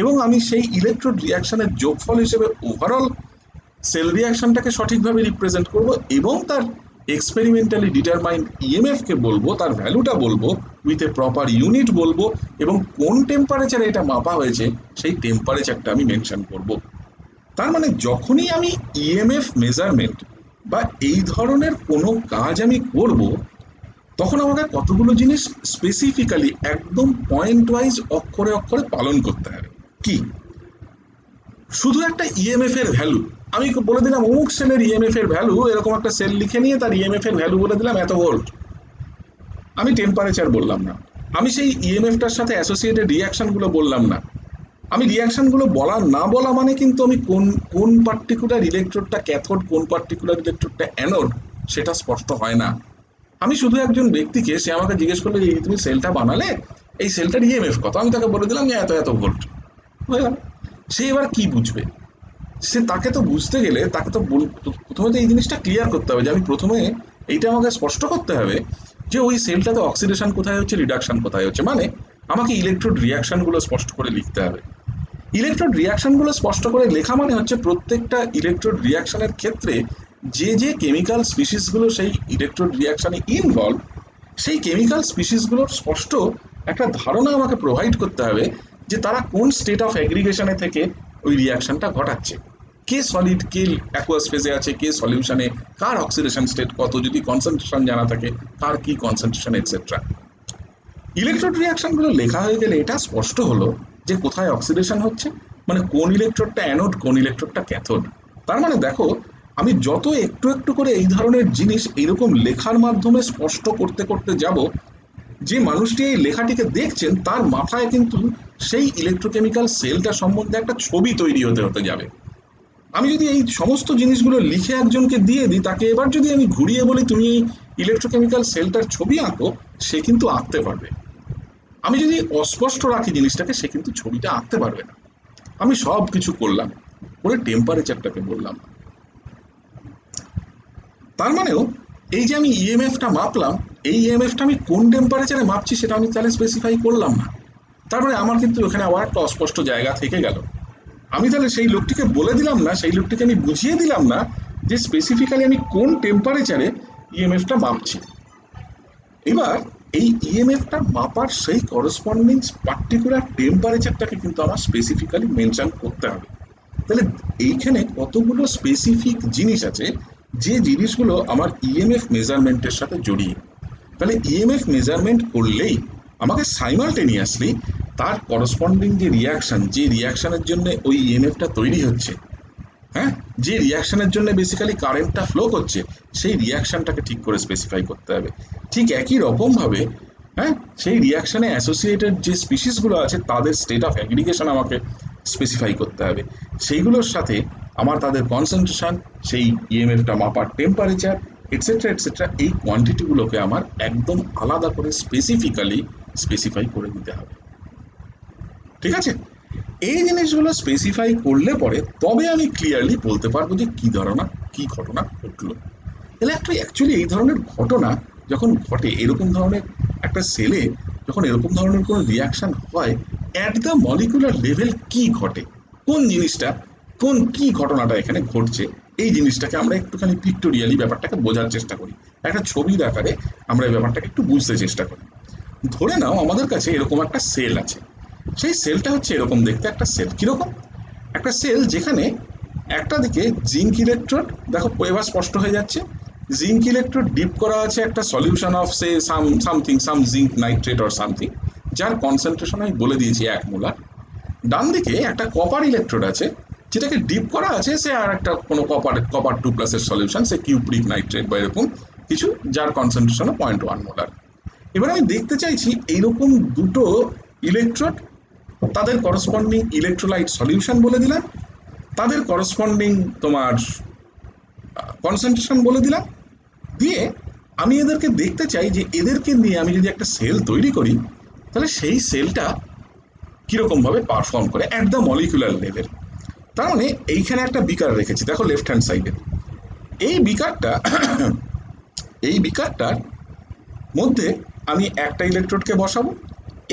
এবং আমি সেই ইলেকট্রোড রিয়াকশনের যোগফল হিসেবে ওভারঅল সেল রিয়াকশনটাকে সঠিকভাবে রিপ্রেজেন্ট করব, এবং তার এক্সপেরিমেন্টালি ডিটারমাইন্ড ইএমএফকে বলবো, তার ভ্যালুটা বলবো, উইথ এ প্রপার ইউনিট বলবো, এবং কোন টেম্পারেচারে এটা মাপা হয়েছে সেই টেম্পারেচারটা আমি মেনশন করব। তার মানে যখনই আমি ইএমএফ মেজারমেন্ট বা এই ধরনের কোনো কাজ আমি করব, তখন আমাকে কতগুলো জিনিস স্পেসিফিক্যালি একদম পয়েন্ট ওয়াইজ অক্ষরে অক্ষরে পালন করতে হবে। কি? শুধু একটা ইএমএফ এর ভ্যালু আমি বলে দিলাম, অমুক সেলের ইএমএফ এর ভ্যালু, এরকম একটা সেল লিখে নিয়ে তার ইএমএফ এর ভ্যালু বলে দিলাম এত ভোল্ট, আমি টেম্পারেচার বললাম না, আমি সেই ইএমএফটার সাথে অ্যাসোসিয়েটেড রিয়াকশনগুলো বললাম না। আমি রিয়াকশনগুলো বলা না বলা মানে কিন্তু আমি কোন কোন পার্টিকুলার ইলেকট্রোডটা ক্যাথোড, কোন পার্টিকুলার ইলেকট্রোডটা অ্যানোড, সেটা স্পষ্ট হয় না। আমি শুধু একজন ব্যক্তিকে, সে আমাকে জিজ্ঞেস করলো যে তুমি সেলটা বানালে, এই সেলটার ইএমএফ কত, আমি তাকে বলে দিলাম যে এত এত ভোল্ট, হয়ে গেল। সে এবার কি বুঝবে? তাকে তো বুঝতে গেলে তাকে তো প্রথমে তো এই জিনিসটা ক্লিয়ার করতে হবে, যে আমি প্রথমে এইটা আমাকে স্পষ্ট করতে হবে যে ওই সেলটাতে অক্সিডেশন কোথায় হচ্ছে, রিডাকশন কোথায় হচ্ছে, মানে আমাকে ইলেকট্রোড রিয়াকশনগুলো স্পষ্ট করে লিখতে হবে। ইলেকট্রোড রিয়াকশনগুলো স্পষ্ট করে লেখা মানে হচ্ছে প্রত্যেকটা ইলেকট্রোড রিয়াকশনের ক্ষেত্রে যে যে কেমিক্যাল স্পিসিসগুলো সেই ইলেকট্রোড রিয়াকশনে ইনভলভ, সেই কেমিক্যাল স্পিসিসগুলোর স্পষ্ট একটা ধারণা আমাকে প্রোভাইড করতে হবে যে তারা কোন স্টেট অফ অ্যাগ্রিগেশনে থেকে ওই রিয়াকশনটা ঘটাচ্ছে, কে সলিড, কে অ্যাকুয়াস ফেজে আছে, কে সলিউশনে, কার অক্সিডেশন স্টেট কত, যদি কনসেন্ট্রেশন জানা থাকে কার কি কনসেন্ট্রেশন এটসেট্রা। ইলেকট্রোড রিয়াকশনগুলো লেখা হয়ে গেলে এটা স্পষ্ট হলো যে কোথায় অক্সিডেশন হচ্ছে, মানে কোন ইলেকট্রোডটা অ্যানোড, কোন ইলেকট্রোডটা ক্যাথোড। তার মানে দেখো, আমি যত একটু একটু করে এই ধরনের জিনিস এইরকম লেখার মাধ্যমে স্পষ্ট করতে করতে যাব, যে মানুষটি এই লেখাটিকে দেখছেন তার মাথায় কিন্তু সেই ইলেকট্রোকেমিক্যাল সেলটা সম্বন্ধে একটা ছবি তৈরি হতে হতে যাবে। আমি যদি এই সমস্ত জিনিসগুলো লিখে একজনকে দিয়ে দিই, তাকে এবার যদি আমি ঘুরিয়ে বলি তুমি এই ইলেকট্রোকেমিক্যাল সেলটার ছবি আঁকো, সে কিন্তু আঁকতে পারবে। আমি যদি অস্পষ্ট রাখি জিনিসটাকে, সে কিন্তু ছবিটা আঁকতে পারবে না। আমি সব কিছু করলাম, করে টেম্পারেচারটাকে বললাম। তার মানেও এই যে আমি ইএমএফটা মাপলাম, এই ইএমএফটা আমি কোন টেম্পারেচারে মাপছি সেটা আমি তাহলে স্পেসিফাই করলাম না। তার মানে আমার কিন্তু এখানে আবার একটা অস্পষ্ট জায়গা থেকে গেল। আমি তাহলে সেই লোকটিকে বলে দিলাম না, সেই লোকটিকে আমি বুঝিয়ে দিলাম না যে স্পেসিফিক্যালি আমি কোন টেম্পারেচারে ইএমএফটা মাপছি। এবার এই ইএমএফটা মাপার সেই করসপন্ডিং পার্টিকুলার টেম্পারেচারটাকে কিন্তু আমার স্পেসিফিক্যালি মেনশন করতে হবে। তাহলে এইখানে কতগুলো স্পেসিফিক জিনিস আছে যে জিনিসগুলো আমার ইএমএফ মেজারমেন্টের সাথে জড়িয়ে। তাহলে ইএমএফ মেজারমেন্ট করলেই আমাকে সাইমালটেনিয়াসলি তার করসপন্ডিং যে রিয়াকশন, যে রিয়াকশনের জন্য ওই ইএমএফটা তৈরি হচ্ছে, হ্যাঁ, যে রিয়াকশনের জন্য বেসিক্যালি কারেন্টটা ফ্লো করছে, সেই রিয়াকশনটাকে ঠিক করে স্পেসিফাই করতে হবে। ঠিক একই রকমভাবে হ্যাঁ, সেই রিয়াকশনে অ্যাসোসিয়েটেড যে স্পিসিসগুলো আছে তাদের স্টেট অফ অ্যাগ্রিগেশন আমাকে স্পেসিফাই করতে হবে, সেইগুলোর সাথে আমার তাদের কনসেন্ট্রেশন, সেই ইএমএফটা মাপার টেম্পারেচার, এটসেট্রা এটসেট্রা, এই কোয়ান্টিটিগুলোকে আমার একদম আলাদা করে স্পেসিফিক্যালি স্পেসিফাই করে দিতে হবে। ঠিক আছে, এই জিনিসগুলো স্পেসিফাই করলে পরে তবে আমি ক্লিয়ারলি বলতে পারবো যে কি ধরনের কি ঘটনা ঘটলো। তাহলে একটা অ্যাকচুয়ালি এই ধরনের ঘটনা যখন ঘটে, এরকম ধরনের একটা সেলে যখন এরকম ধরনের কোনো রিয়াকশন হয়, অ্যাট দ্য মলিকুলার লেভেল কি ঘটে, কোন জিনিসটা, কোন কি ঘটনাটা এখানে ঘটছে, এই জিনিসটাকে আমরা একটুখানি পিক্টোরিয়ালি ব্যাপারটাকে বোঝার চেষ্টা করি, একটা ছবির আকারে আমরা এই ব্যাপারটাকে একটু বুঝতে চেষ্টা করি। ধরে নাও আমাদের কাছে এরকম একটা সেল আছে, সেই সেলটা হচ্ছে এরকম দেখতে একটা সেল, কিরকম একটা সেল যেখানে একটা দিকে জিঙ্ক ইলেকট্রোড, দেখো এবার স্পষ্ট হয়ে যাচ্ছে, জিঙ্ক ইলেকট্রোড ডিপ করা আছে একটা solution of say something some zinc nitrate or something, যার কনসেন্ট্রেশন আমি বলে দিয়েছি 1 মোলার। ডান দিকে একটা কপার ইলেকট্রোড আছে যেটাকে ডিপ করা আছে সে আর একটা কোনো কপার 2+ সলিউশন, সে কিউপ্রিক নাইট্রেট বা এরকম কিছু, যার কনসেন্ট্রেশন 0.1 মোলার। এবার আমি দেখতে চাইছি এইরকম দুটো ইলেকট্রোড, তাদের করসপন্ডিং ইলেকট্রোলাইট সলিউশন বলে দিলাম, তাদের করসপন্ডিং তোমার কনসেন্ট্রেশন বলে দিলাম, দিয়ে আমি এদেরকে দেখতে চাই যে এদেরকে নিয়ে আমি যদি একটা সেল তৈরি করি তাহলে সেই সেলটা কীরকমভাবে পারফর্ম করে অ্যাট দ্য মলিকুলার লেভেল। তার মানে এইখানে একটা বিকার রেখেছি, দেখো লেফট হ্যান্ড সাইডে, এই বিকারটা এই বিকারটার মধ্যে আমি একটা ইলেকট্রোডকে বসাবো,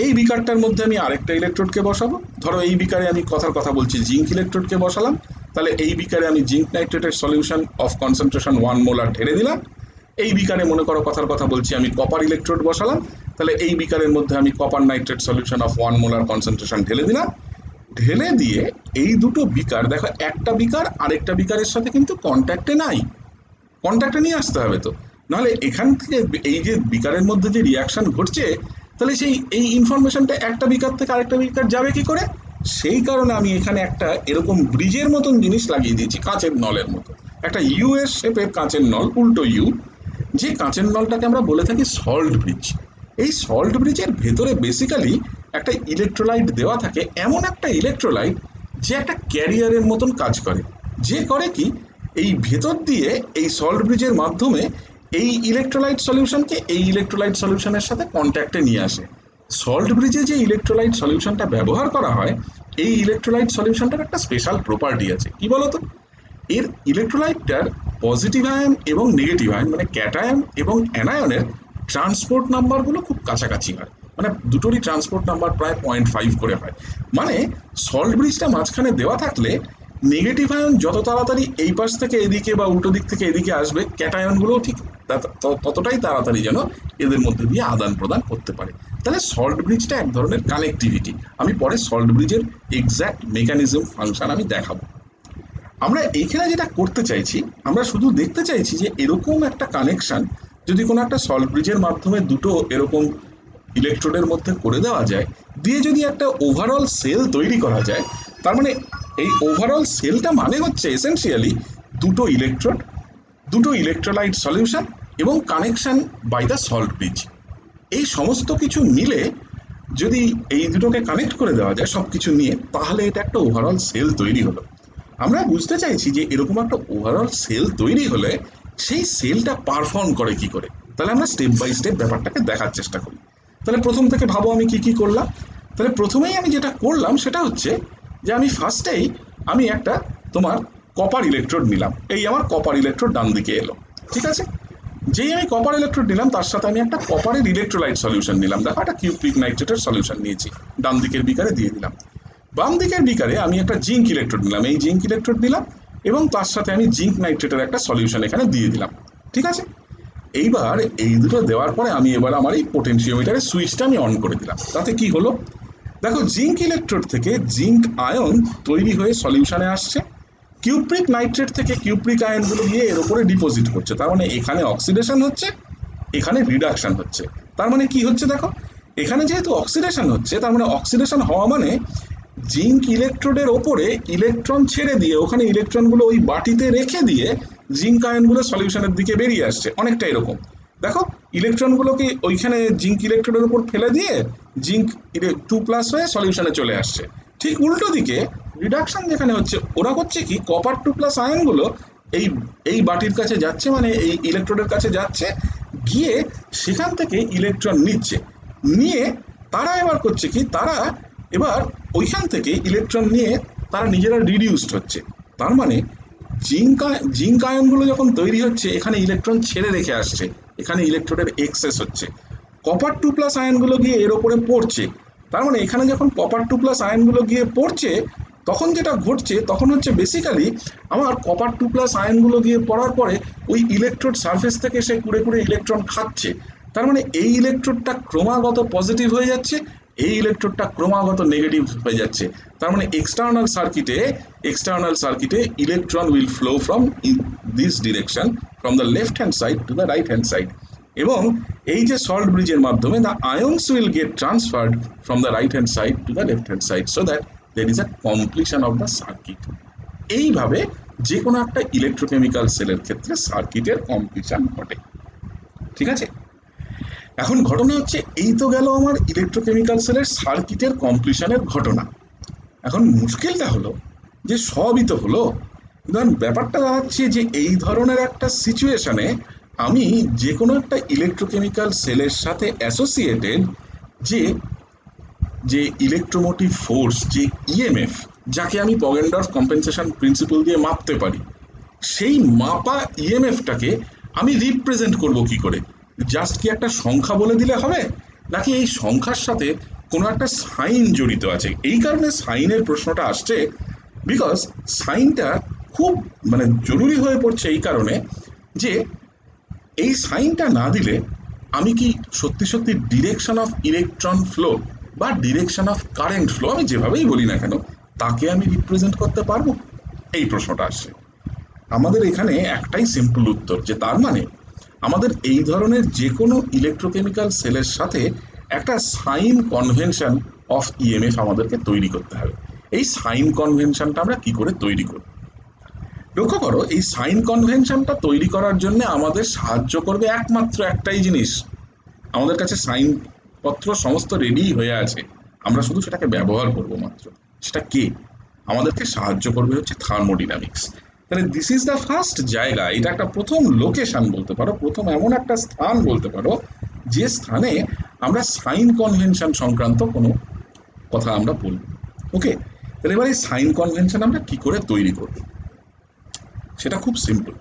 এই বিকারটার মধ্যে আমি আরেকটা ইলেকট্রোডকে বসাবো। ধরো এই বিকারে আমি কথার কথা বলছি জিঙ্ক ইলেকট্রোডকে বসালাম, তাহলে এই বিকারে আমি জিঙ্ক নাইট্রেটের সলিউশন অফ কনসেন্ট্রেশন 1 মোলার ঢেলে দিলাম। এই বিকারে মনে করো কথার কথা বলছি আমি কপার ইলেকট্রোড বসালাম, তাহলে এই বিকারের মধ্যে আমি copper nitrate solution of 1 molar concentration ঢেলে দিলাম। ঢেলে দিয়ে এই দুটো বিকার, দেখো একটা বিকার আরেকটা বিকারের সাথে কিন্তু কন্ট্যাক্টে নাই, কন্ট্যাক্টে নিয়ে আসতে হবে তো, নাহলে এখান থেকে এই যে বিকারের মধ্যে যে রিয়াকশন ঘটছে তাহলে সেই এই ইনফরমেশনটা একটা বিকার থেকে আরেকটা বিকার যাবে কি করে। সেই কারণে আমি এখানে একটা এরকম ব্রিজের মতন জিনিস লাগিয়ে দিয়েছি, কাঁচের নলের মতো একটা ইউ এর শেপের কাঁচের নল, উল্টো ইউ, যে কাঁচের নলটাকে আমরা বলে থাকি সল্ট ব্রিজ। এই সল্ট ব্রিজের ভেতরে বেসিক্যালি একটা ইলেকট্রোলাইট দেওয়া থাকে, এমন একটা ইলেকট্রোলাইট যে একটা ক্যারিয়ারের মতন কাজ করে, যে করে কি এই ভেতর দিয়ে এই সল্ট ব্রিজের মাধ্যমে এই ইলেকট্রোলাইট সলিউশনকে এই ইলেকট্রোলাইট সলিউশনের সাথে কন্ট্যাক্টে নিয়ে আসে। সল্ট ব্রিজে যে ইলেকট্রোলাইট সলিউশনটা ব্যবহার করা হয়, এই ইলেকট্রোলাইট সলিউশনটার একটা স্পেশাল প্রপার্টি আছে, কি বলতো, এর ইলেকট্রোলাইটটার পজিটিভ আয়ন এবং নেগেটিভ আয়ন মানে ক্যাটায়ন এবং অ্যানায়নের ট্রান্সপোর্ট নাম্বারগুলো খুব কাছাকাছি হয়, মানে দুটোরই ট্রান্সপোর্ট নাম্বার প্রায় 0.5 করে হয়। মানে সল্ট ব্রিজটা মাঝখানে দেওয়া থাকলে নেগেটিভ আয়ন যত তাড়াতাড়ি এই পাশ থেকে এদিকে বা উল্টো দিক থেকে এদিকে আসবে, ক্যাটায়নগুলোও ঠিক ততটাই তাড়াতাড়ি যেন এদের মধ্যে দিয়ে আদান প্রদান করতে পারে। তাহলে সল্ট ব্রিজটা এক ধরনের কানেক্টিভিটি, আমি পরে সল্ট ব্রিজের এক্স্যাক্ট মেকানিজম ফাংশন আমি দেখাবো। আমরা এইখানে যেটা করতে চাইছি, আমরা শুধু দেখতে চাইছি যে এরকম একটা কানেকশন যদি কোনো একটা সল্ট ব্রিজের মাধ্যমে দুটো এরকম ইলেকট্রোডের মধ্যে করে দেওয়া যায়, দিয়ে যদি একটা ওভারঅল সেল তৈরি করা যায়, তার মানে এই ওভারঅল সেলটা মানে হচ্ছে এসেনশিয়ালি দুটো ইলেকট্রোড, দুটো ইলেকট্রোলাইট সলিউশন এবং connection by the salt bridge, এই সমস্ত কিছু মিলে যদি এই দুটোকে কানেক্ট করে দেওয়া যায় সব কিছু নিয়ে, তাহলে এটা একটা ওভারঅল সেল তৈরি হলো। আমরা বুঝতে চাইছি যে এরকম একটা ওভারঅল সেল তৈরি হলে সেই সেলটা পারফর্ম করে কি করে, তাহলে আমরা স্টেপ বাই স্টেপ ব্যাপারটাকে দেখার চেষ্টা করি। তাহলে প্রথম থেকে ভাবো আমি কি কি করলাম। তাহলে প্রথমেই আমি যেটা করলাম সেটা হচ্ছে যে আমি ফার্স্টেই আমি একটা তোমার কপার ইলেকট্রোড নিলাম, এই আমার কপার ইলেকট্রোড ডান দিকে এলো, ঠিক আছে। যেই আমি কপার ইলেকট্রোড নিলাম তার সাথে আমি একটা কপারের ইলেকট্রোলাইট সলিউশন নিলাম, দেখো একটা কিউপ্রিক নাইট্রেটের সলিউশন নিয়েছি, ডান দিকের বিকারে দিয়ে দিলাম। বাম দিকের বিকারে আমি একটা জিঙ্ক ইলেকট্রোড নিলাম, এই জিঙ্ক ইলেকট্রোড নিলাম এবং তার সাথে আমি জিঙ্ক নাইট্রেটের একটা সলিউশন এখানে দিয়ে দিলাম, ঠিক আছে। এইবার এই দুটো দেওয়ার পরে আমি এবার আমার এই পোটেনশিওমিটারের সুইচটা আমি অন করে দিলাম, তাতে কি হলো, দেখো জিঙ্ক ইলেকট্রোড থেকে জিঙ্ক আয়ন তৈরি হয়ে সলিউশনে আসছে, কিউপ্রিক নাইট্রেট থেকে কিউপ্রিক আয়নগুলো গিয়ে এর উপরে ডিপোজিট করছে, তার মানে এখানে অক্সিডেশন হচ্ছে, এখানে রিডাকশন হচ্ছে। তার মানে কি হচ্ছে দেখো, এখানে যেহেতু অক্সিডেশন হচ্ছে, তার মানে অক্সিডেশন হওয়া মানে জিঙ্ক ইলেকট্রোডের ওপরে ইলেকট্রন ছেড়ে দিয়ে ওখানে ইলেকট্রনগুলো ওই বাটিতে রেখে দিয়ে জিঙ্ক আয়নগুলো সলিউশনের দিকে বেরিয়ে আসছে, অনেকটা এরকম। দেখো ইলেকট্রনগুলোকে ওইখানে জিঙ্ক ইলেকট্রোডের উপর ফেলে দিয়ে জিঙ্ক 2+ হয়ে সলিউশনে চলে আসছে। ঠিক উল্টো দিকে রিডাকশন যেখানে হচ্ছে, ওরা করছে কি, কপার 2+ আয়নগুলো এই এই বাটির কাছে যাচ্ছে, মানে এই ইলেকট্রোডের কাছে যাচ্ছে, গিয়ে সেখান থেকে ইলেকট্রন নিচ্ছে, নিয়ে তারা এবার করছে কি, তারা এবার ওইখান থেকে ইলেকট্রন নিয়ে তারা নিজেরা রিডিউসড হচ্ছে। তার মানে জিঙ্ক আয়নগুলো যখন তৈরি হচ্ছে, এখানে ইলেকট্রন ছেড়ে রেখে আসছে, এখানে ইলেকট্রনের এক্সেস হচ্ছে। কপার 2+ আয়নগুলো গিয়ে এর ওপরে পড়ছে। তার মানে এখানে যখন কপার 2+ আয়নগুলো গিয়ে পড়ছে, তখন যেটা ঘটছে তখন হচ্ছে বেসিক্যালি আমার কপার 2+ আয়নগুলো গিয়ে পড়ার পরে ওই ইলেকট্রোড সারফেস থেকে সে কুড়ে কুড়ে ইলেকট্রন খাচ্ছে। তার মানে এই ইলেকট্রোডটা ক্রমাগত পজিটিভ হয়ে যাচ্ছে, এই ইলেকট্রোডটা ক্রমাগত নেগেটিভ হয়ে যাচ্ছে। তার মানে এক্সটার্নাল সার্কিটে electron will flow from this direction, from the left hand side to the right hand side. এবং এই যে সল্ট ব্রিজের মাধ্যমে the আয়ন্স will get transferred from the right hand side to the left hand side, so that there is a completion of the circuit. এইভাবে যে কোনো একটা electrochemical সেলের ক্ষেত্রে সার্কিটের কমপ্লিশন ঘটে। ঠিক আছে, এখন ঘটনা হচ্ছে, এই তো গেল আমার ইলেকট্রোকেমিক্যাল সেলের সার্কিটের কমপ্লিশনের ঘটনা। এখন মুশকিলটা হলো যে সবই তো হলো, কিন্তু ব্যাপারটা দাঁড়াচ্ছে যে এই ধরনের একটা সিচুয়েশনে আমি যে কোনো একটা ইলেকট্রোকেমিক্যাল সেলের সাথে অ্যাসোসিয়েটেড যে যে ইলেকট্রোমোটিভ ফোর্স, যে ইএমএফ, যাকে আমি পগেনডর্ফ কম্পেনসেশন প্রিন্সিপাল দিয়ে মাপতে পারি, সেই মাপা ইএমএফটাকে আমি রিপ্রেজেন্ট করব কি করে? জাস্ট কি একটা সংখ্যা বলে দিলে হবে, নাকি এই সংখ্যার সাথে কোনো একটা সাইন জড়িত আছে? এই কারণে সাইনের প্রশ্নটা আসছে, বিকজ সাইনটা খুব মানে জরুরি হয়ে পড়ছে এই কারণে যে এই সাইনটা না দিলে আমি কি সত্যি সত্যি ডিরেকশন অফ ইলেকট্রন ফ্লো বা ডিরেকশন অফ কারেন্ট ফ্লো, আমি যেভাবেই বলি না কেন, তাকে আমি রিপ্রেজেন্ট করতে পারবো? এই প্রশ্নটা আসছে। আমাদের এখানে একটাই সিম্পল উত্তর, যে তার মানে আমাদের এই ধরনের যে কোনো ইলেকট্রোকেমিক্যাল সেলের সাথে একটা সাইন কনভেনশন অফ ইএমএফ আমাদেরকে তৈরি করতে হবে। এই সাইন কনভেনশনটা আমরা কি করে তৈরি করব? লক্ষ্য করো, এই সাইন কনভেনশনটা তৈরি করার জন্য আমাদের সাহায্য করবে একমাত্র একটাই জিনিস। আমাদের কাছে সাইন পত্র সমস্ত রেডি হয়ে আছে, আমরা শুধু সেটাকে ব্যবহার করব মাত্র। সেটা কে আমাদেরকে সাহায্য করবে? হচ্ছে থার্মোডিনামিক্স। তাহলে দিস ইজ দ্য ফার্স্ট জায়গা, এটা একটা প্রথম লোকেশন বলতে পারো, প্রথম এমন একটা স্থান বলতে পারো যে স্থানে আমরা সাইন কনভেনশন সংক্রান্ত কোনো কথা আমরা বলবো। ওকে, তাহলে এবার এই সাইন কনভেনশন আমরা কি করে তৈরি করব, সেটা খুব সিম্পল।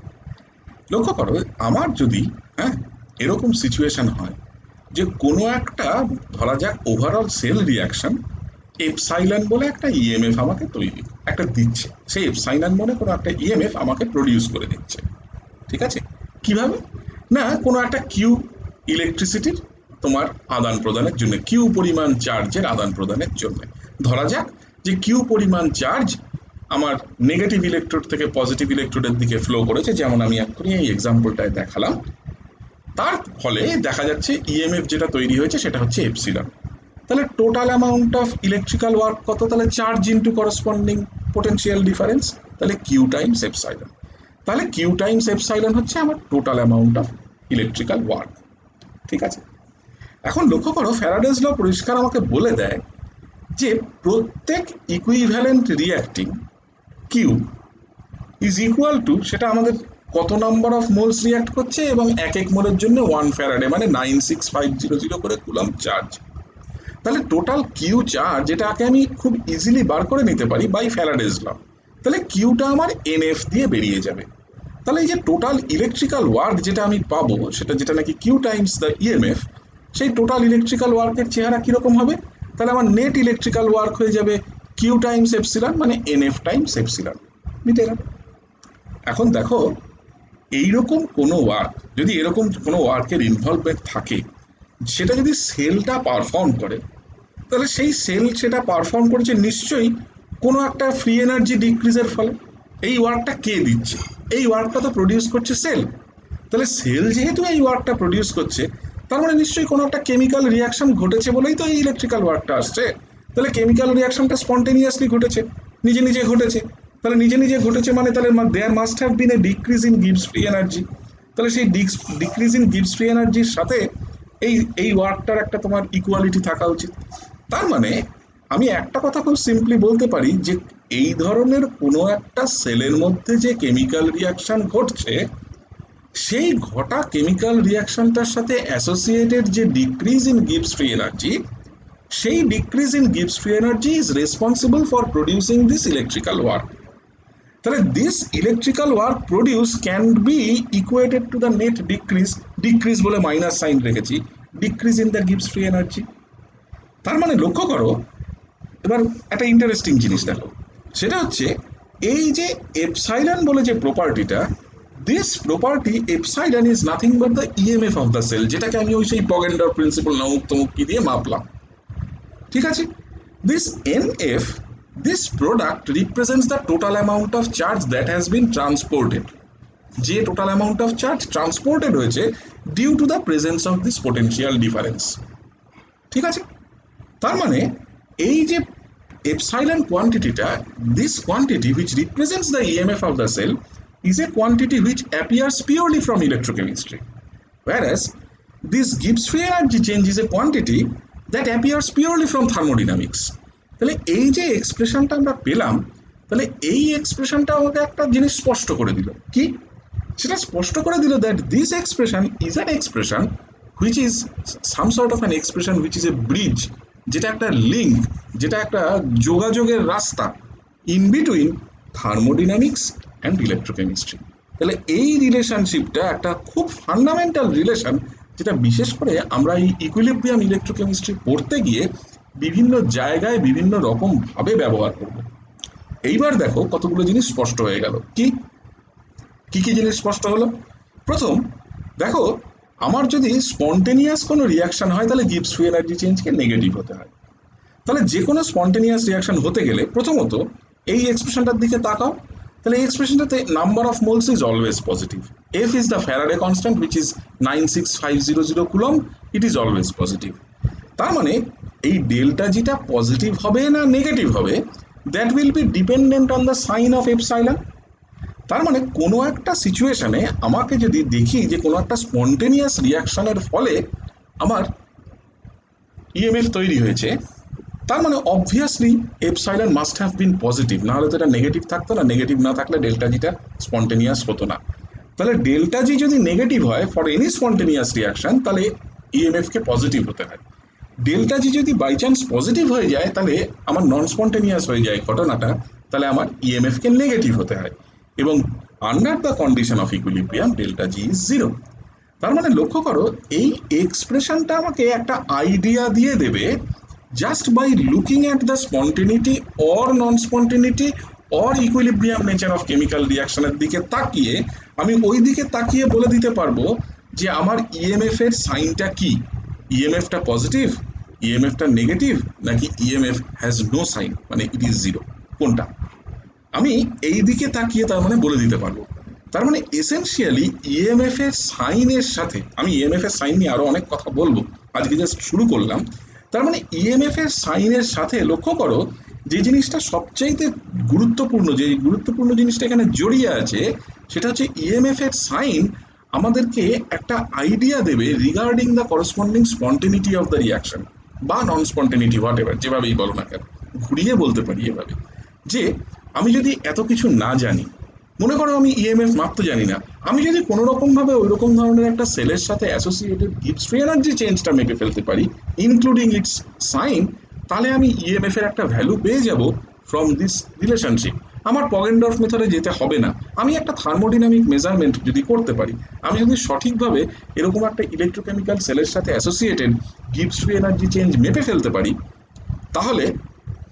লক্ষ্য করো, আমার যদি এরকম সিচুয়েশন হয় যে কোনো একটা, ধরা যাক ওভারঅল সেল রিয়াকশন, এপসাইলন বলে একটা ইএমএফ আমাকে তৈরি একটা দিচ্ছে, সেই এপসাইলন বলে কোনো একটা ইএমএফ আমাকে প্রডিউস করে দিচ্ছে। ঠিক আছে, কিভাবে না, কোনো একটা কিউ ইলেকট্রিসিটির তোমার আদান প্রদানের জন্য, কিউ পরিমাণ চার্জের আদান প্রদানের জন্য, ধরা যাক যে কিউ পরিমাণ চার্জ আমার নেগেটিভ ইলেকট্রোড থেকে পজিটিভ ইলেকট্রোডের দিকে ফ্লো করেছে, যেমন আমি এক্ষুনি এই এক্সাম্পলটায় দেখালাম। তার ফলে দেখা যাচ্ছে ইএমএফ যেটা তৈরি হয়েছে সেটা হচ্ছে এপসিলন। তাহলে total amount of electrical work কত? তাহলে charge into corresponding potential difference, তাহলে কিউ টাইমস এপসাইলন। তাহলে কিউ টাইমস এপসাইলন হচ্ছে আমার total amount of electrical work. ঠিক আছে, এখন লক্ষ্য করো, ফ্যারাডেজ ল পরিষ্কার আমাকে বলে দেয় যে প্রত্যেক equivalent reacting Q is equal to, সেটা আমাদের কত নাম্বার অফ মোলস রিঅ্যাক্ট করছে, এবং এক এক মোলের জন্য 1 ফ্যারাডে মানে 96500 করে কুলম্ব চার্জ। তাহলে টোটাল কিউ চার্জ, যেটাকে আমি খুব ইজিলি বার করে নিতে পারি বাই ফ্যারাডেজ ল, তাহলে কিউটা আমার এনএফ দিয়ে বেরিয়ে যাবে। তাহলে এই যে টোটাল ইলেকট্রিক্যাল ওয়ার্ক যেটা আমি পাবো, সেটা যেটা নাকি কিউ টাইমস দ্য ইএমএফ, সেই টোটাল ইলেকট্রিক্যাল ওয়ার্কের চেহারা কিরকম হবে? তাহলে আমার নেট ইলেকট্রিক্যাল ওয়ার্ক হয়ে যাবে কিউ টাইমস এপসিলন মানে এনএফ টাইমস এপসিলন, মিটে গেল। এখন দেখো, এইরকম কোনো ওয়ার্ক, যদি এরকম কোনো ওয়ার্কের ইনভলভমেন্ট থাকে, সেটা যদি সেলটা পারফর্ম করে, তাহলে সেই সেল সেটা পারফর্ম করেছে নিশ্চয়ই কোনো একটা ফ্রি এনার্জি ডিক্রিজের ফলে। এই ওয়ার্কটা কে দিচ্ছে? এই ওয়ার্কটা তো প্রডিউস করছে সেল। তাহলে সেল যেহেতু এই ওয়ার্কটা প্রডিউস করছে, তার মানে নিশ্চয়ই কোনো একটা কেমিক্যাল রিয়াকশন ঘটেছে বলেই তো এই ইলেকট্রিক্যাল ওয়ার্কটা আসছে। তাহলে কেমিক্যাল রিয়াকশনটা স্পন্টেনিয়াসলি ঘটেছে, নিজে নিজে ঘটেছে। তাহলে নিজে নিজে ঘটেছে মানে তাহলে there must have been a decrease in গিভস ফ্রি এনার্জি। তাহলে সেই ডিক্রিজ ইন গিবস ফ্রি এনার্জির সাথে এই এই ওয়ার্কটার একটা তোমার ইকুয়ালিটি থাকা উচিত। তার মানে আমি একটা কথা খুব সিম্পলি বলতে পারি যে এই ধরনের কোনো একটা সেলের মধ্যে যে কেমিক্যাল রিয়াকশন ঘটছে, সেই ঘটা কেমিক্যাল রিয়াকশনটার সাথে অ্যাসোসিয়েটেড যে decrease in Gibbs free energy, সেই decrease in Gibbs free energy is responsible for producing this electrical work. তাহলে this electrical work produce can be equated to the net decrease, decrease বলে minus sign রেখেছি, decrease in the Gibbs free energy. তার মানে লক্ষ্য করো, এবার একটা interesting জিনিস দেখো, সেটা হচ্ছে এই যে এপসাইলন বলে যে প্রপার্টিটা, this property epsilon is nothing but the EMF of the cell, যেটাকে আমি ওই সেই পগেন্ডার প্রিন্সিপাল নমুক তমুক কি দিয়ে মাপলাম, ঠিক আছে। This NF, this product represents the total amount of charge that has been transported, যে total amount of charge transported হয়েছে due to the presence of this potential difference, ঠিক আছে। তার মানে এই যে এপসাইলন কোয়ান্টিটিটা, this quantity which represents the EMF of the cell is a quantity which appears purely from electrochemistry, whereas this Gibbs free energy change is a quantity that appears purely from thermodynamics. তাহলে এই যে এক্সপ্রেশনটা আমরা পেলাম, তাহলে এই এক্সপ্রেশনটা আমাকে একটা জিনিস স্পষ্ট করে দিল, কি সেটা স্পষ্ট করে দিল that this expression is an expression which is some sort of an expression which is a bridge, যেটা একটা লিঙ্ক, যেটা একটা যোগাযোগের রাস্তা in between thermodynamics and electrochemistry. তাহলে এই রিলেশনশিপটা একটা খুব ফান্ডামেন্টাল রিলেশন, যেটা বিশেষ করে আমরা এই ইকুইলিব্রিয়াম ইলেকট্রোকেমিস্ট্রি পড়তে গিয়ে বিভিন্ন জায়গায় বিভিন্ন রকম ভাবে ব্যবহার করব। এইবার দেখো কতগুলো জিনিস স্পষ্ট হয়ে গেল। কি কি কি জিনিস স্পষ্ট হলো? প্রথম দেখো, আমার যদি স্পন্টেনিয়াস কোনো রিয়াকশন হয় তাহলে গিবস ফ্রি এনার্জি চেঞ্জকে নেগেটিভ হতে হয়। তাহলে যে কোনো স্পন্টেনিয়াস রিয়াকশন হতে গেলে প্রথমত এই এক্সপ্রেশনটার দিকে তাকাও, তাহলে এই এক্সপ্রেশনটাতে number of moles is always positive, F is the Faraday constant which is 96500 coulomb, it is always positive. তার মানে এই ডেল্টা জিটা পজিটিভ হবে না নেগেটিভ হবে, that will be dependent on the sign of epsilon. তার মানে কোনো একটা সিচুয়েশনে আমাকে যদি দেখি যে কোনো একটা স্পন্টেনিয়াস রিয়াকশনের ফলে আমার ইএমএফ তৈরি হয়েছে, তার মানে obviously epsilon must have bin positive, না হলে তো এটা নেগেটিভ থাকতো না, নেগেটিভ না থাকলে ডেল্টা জিটা স্পন্টেনিয়াস হতো না। তাহলে ডেল্টা জি যদি নেগেটিভ হয় ফর এনি স্পন্টেনিয়াস রিয়াকশন, তাহলে ইএমএফকে পজিটিভ হতে হয়। ডেল্টা জি যদি বাই চান্স পজিটিভ হয়ে যায়, তাহলে আমার নন স্পন্টেনিয়াস হয়ে যায় ঘটনাটা, তাহলে আমার ইএমএফকে নেগেটিভ হতে হয়, এবং under the condition of equilibrium delta G is zero. তার মানে লক্ষ্য করো, এই এক্সপ্রেশনটা আমাকে একটা আইডিয়া দিয়ে দেবে just by looking at the spontaneity or non spontaneity or equilibrium nature of chemical রিয়াকশনের দিকে তাকিয়ে আমি ওই দিকে তাকিয়ে বলে দিতে পারবো যে আমার ইএমএফ এর সাইনটা কি, ইএমএফটা পজিটিভ, ইএমএফটা নেগেটিভ, নাকি ইএমএফ হ্যাজ নো সাইন, মানে ইট ইজ জিরো, কোনটা আমি এই দিকে তাকিয়ে তার মানে বলে দিতে পারবো। তার মানে এসেনশিয়ালি ইএমএফ এর সাইনের সাথে, আমি ইএমএফ এর সাইন নিয়ে আরো অনেক কথা বলবো, আজকে জাস্ট শুরু করলাম। তার মানে ইএমএফ এর সাইনের সাথে লক্ষ্য করো, যে জিনিসটা সবচাইতে গুরুত্বপূর্ণ, যে গুরুত্বপূর্ণ জিনিসটা এখানে জড়িয়ে আছে, সেটা হচ্ছে ইএমএফ এর সাইন আমাদেরকে একটা আইডিয়া দেবে regarding the corresponding স্পন্টেনিটি of the reaction বা নন স্পন্টেনিটি, হোয়াট এভার, যেভাবেই বলো না কেন, ঘুরিয়ে বলতে পারি এভাবে যে আমি যদি এত কিছু না জানি, মনে করো আমি ইএমএফ মাপতে জানি না, আমি যদি কোনো রকমভাবে ওই রকম ধরনের একটা সেলের সাথে অ্যাসোসিয়েটেড গিবস ফ্রি এনার্জি চেঞ্জটা মেপে ফেলতে পারি ইনক্লুডিং ইটস সাইন, তাহলে আমি ইএমএফ এর একটা ভ্যালু পেয়ে যাব ফ্রম দিস রিলেশনশিপ। আমার পগেনডর্ফ মেথডে যেতে হবে না, আমি একটা থার্মোডিনামিক মেজারমেন্ট যদি করতে পারি, আমি যদি সঠিকভাবে এরকম একটা ইলেকট্রোকেমিক্যাল সেলের সাথে associated Gibbs free energy change মেপে ফেলতে পারি, তাহলে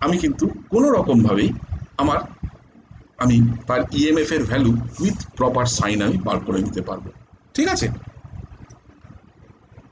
আমি কিন্তু কোনো রকমভাবেই আমি তার ইএমএফ এর ভ্যালু উইথ প্রপার সাইন আমি বার করে নিতে পারবো, ঠিক আছে।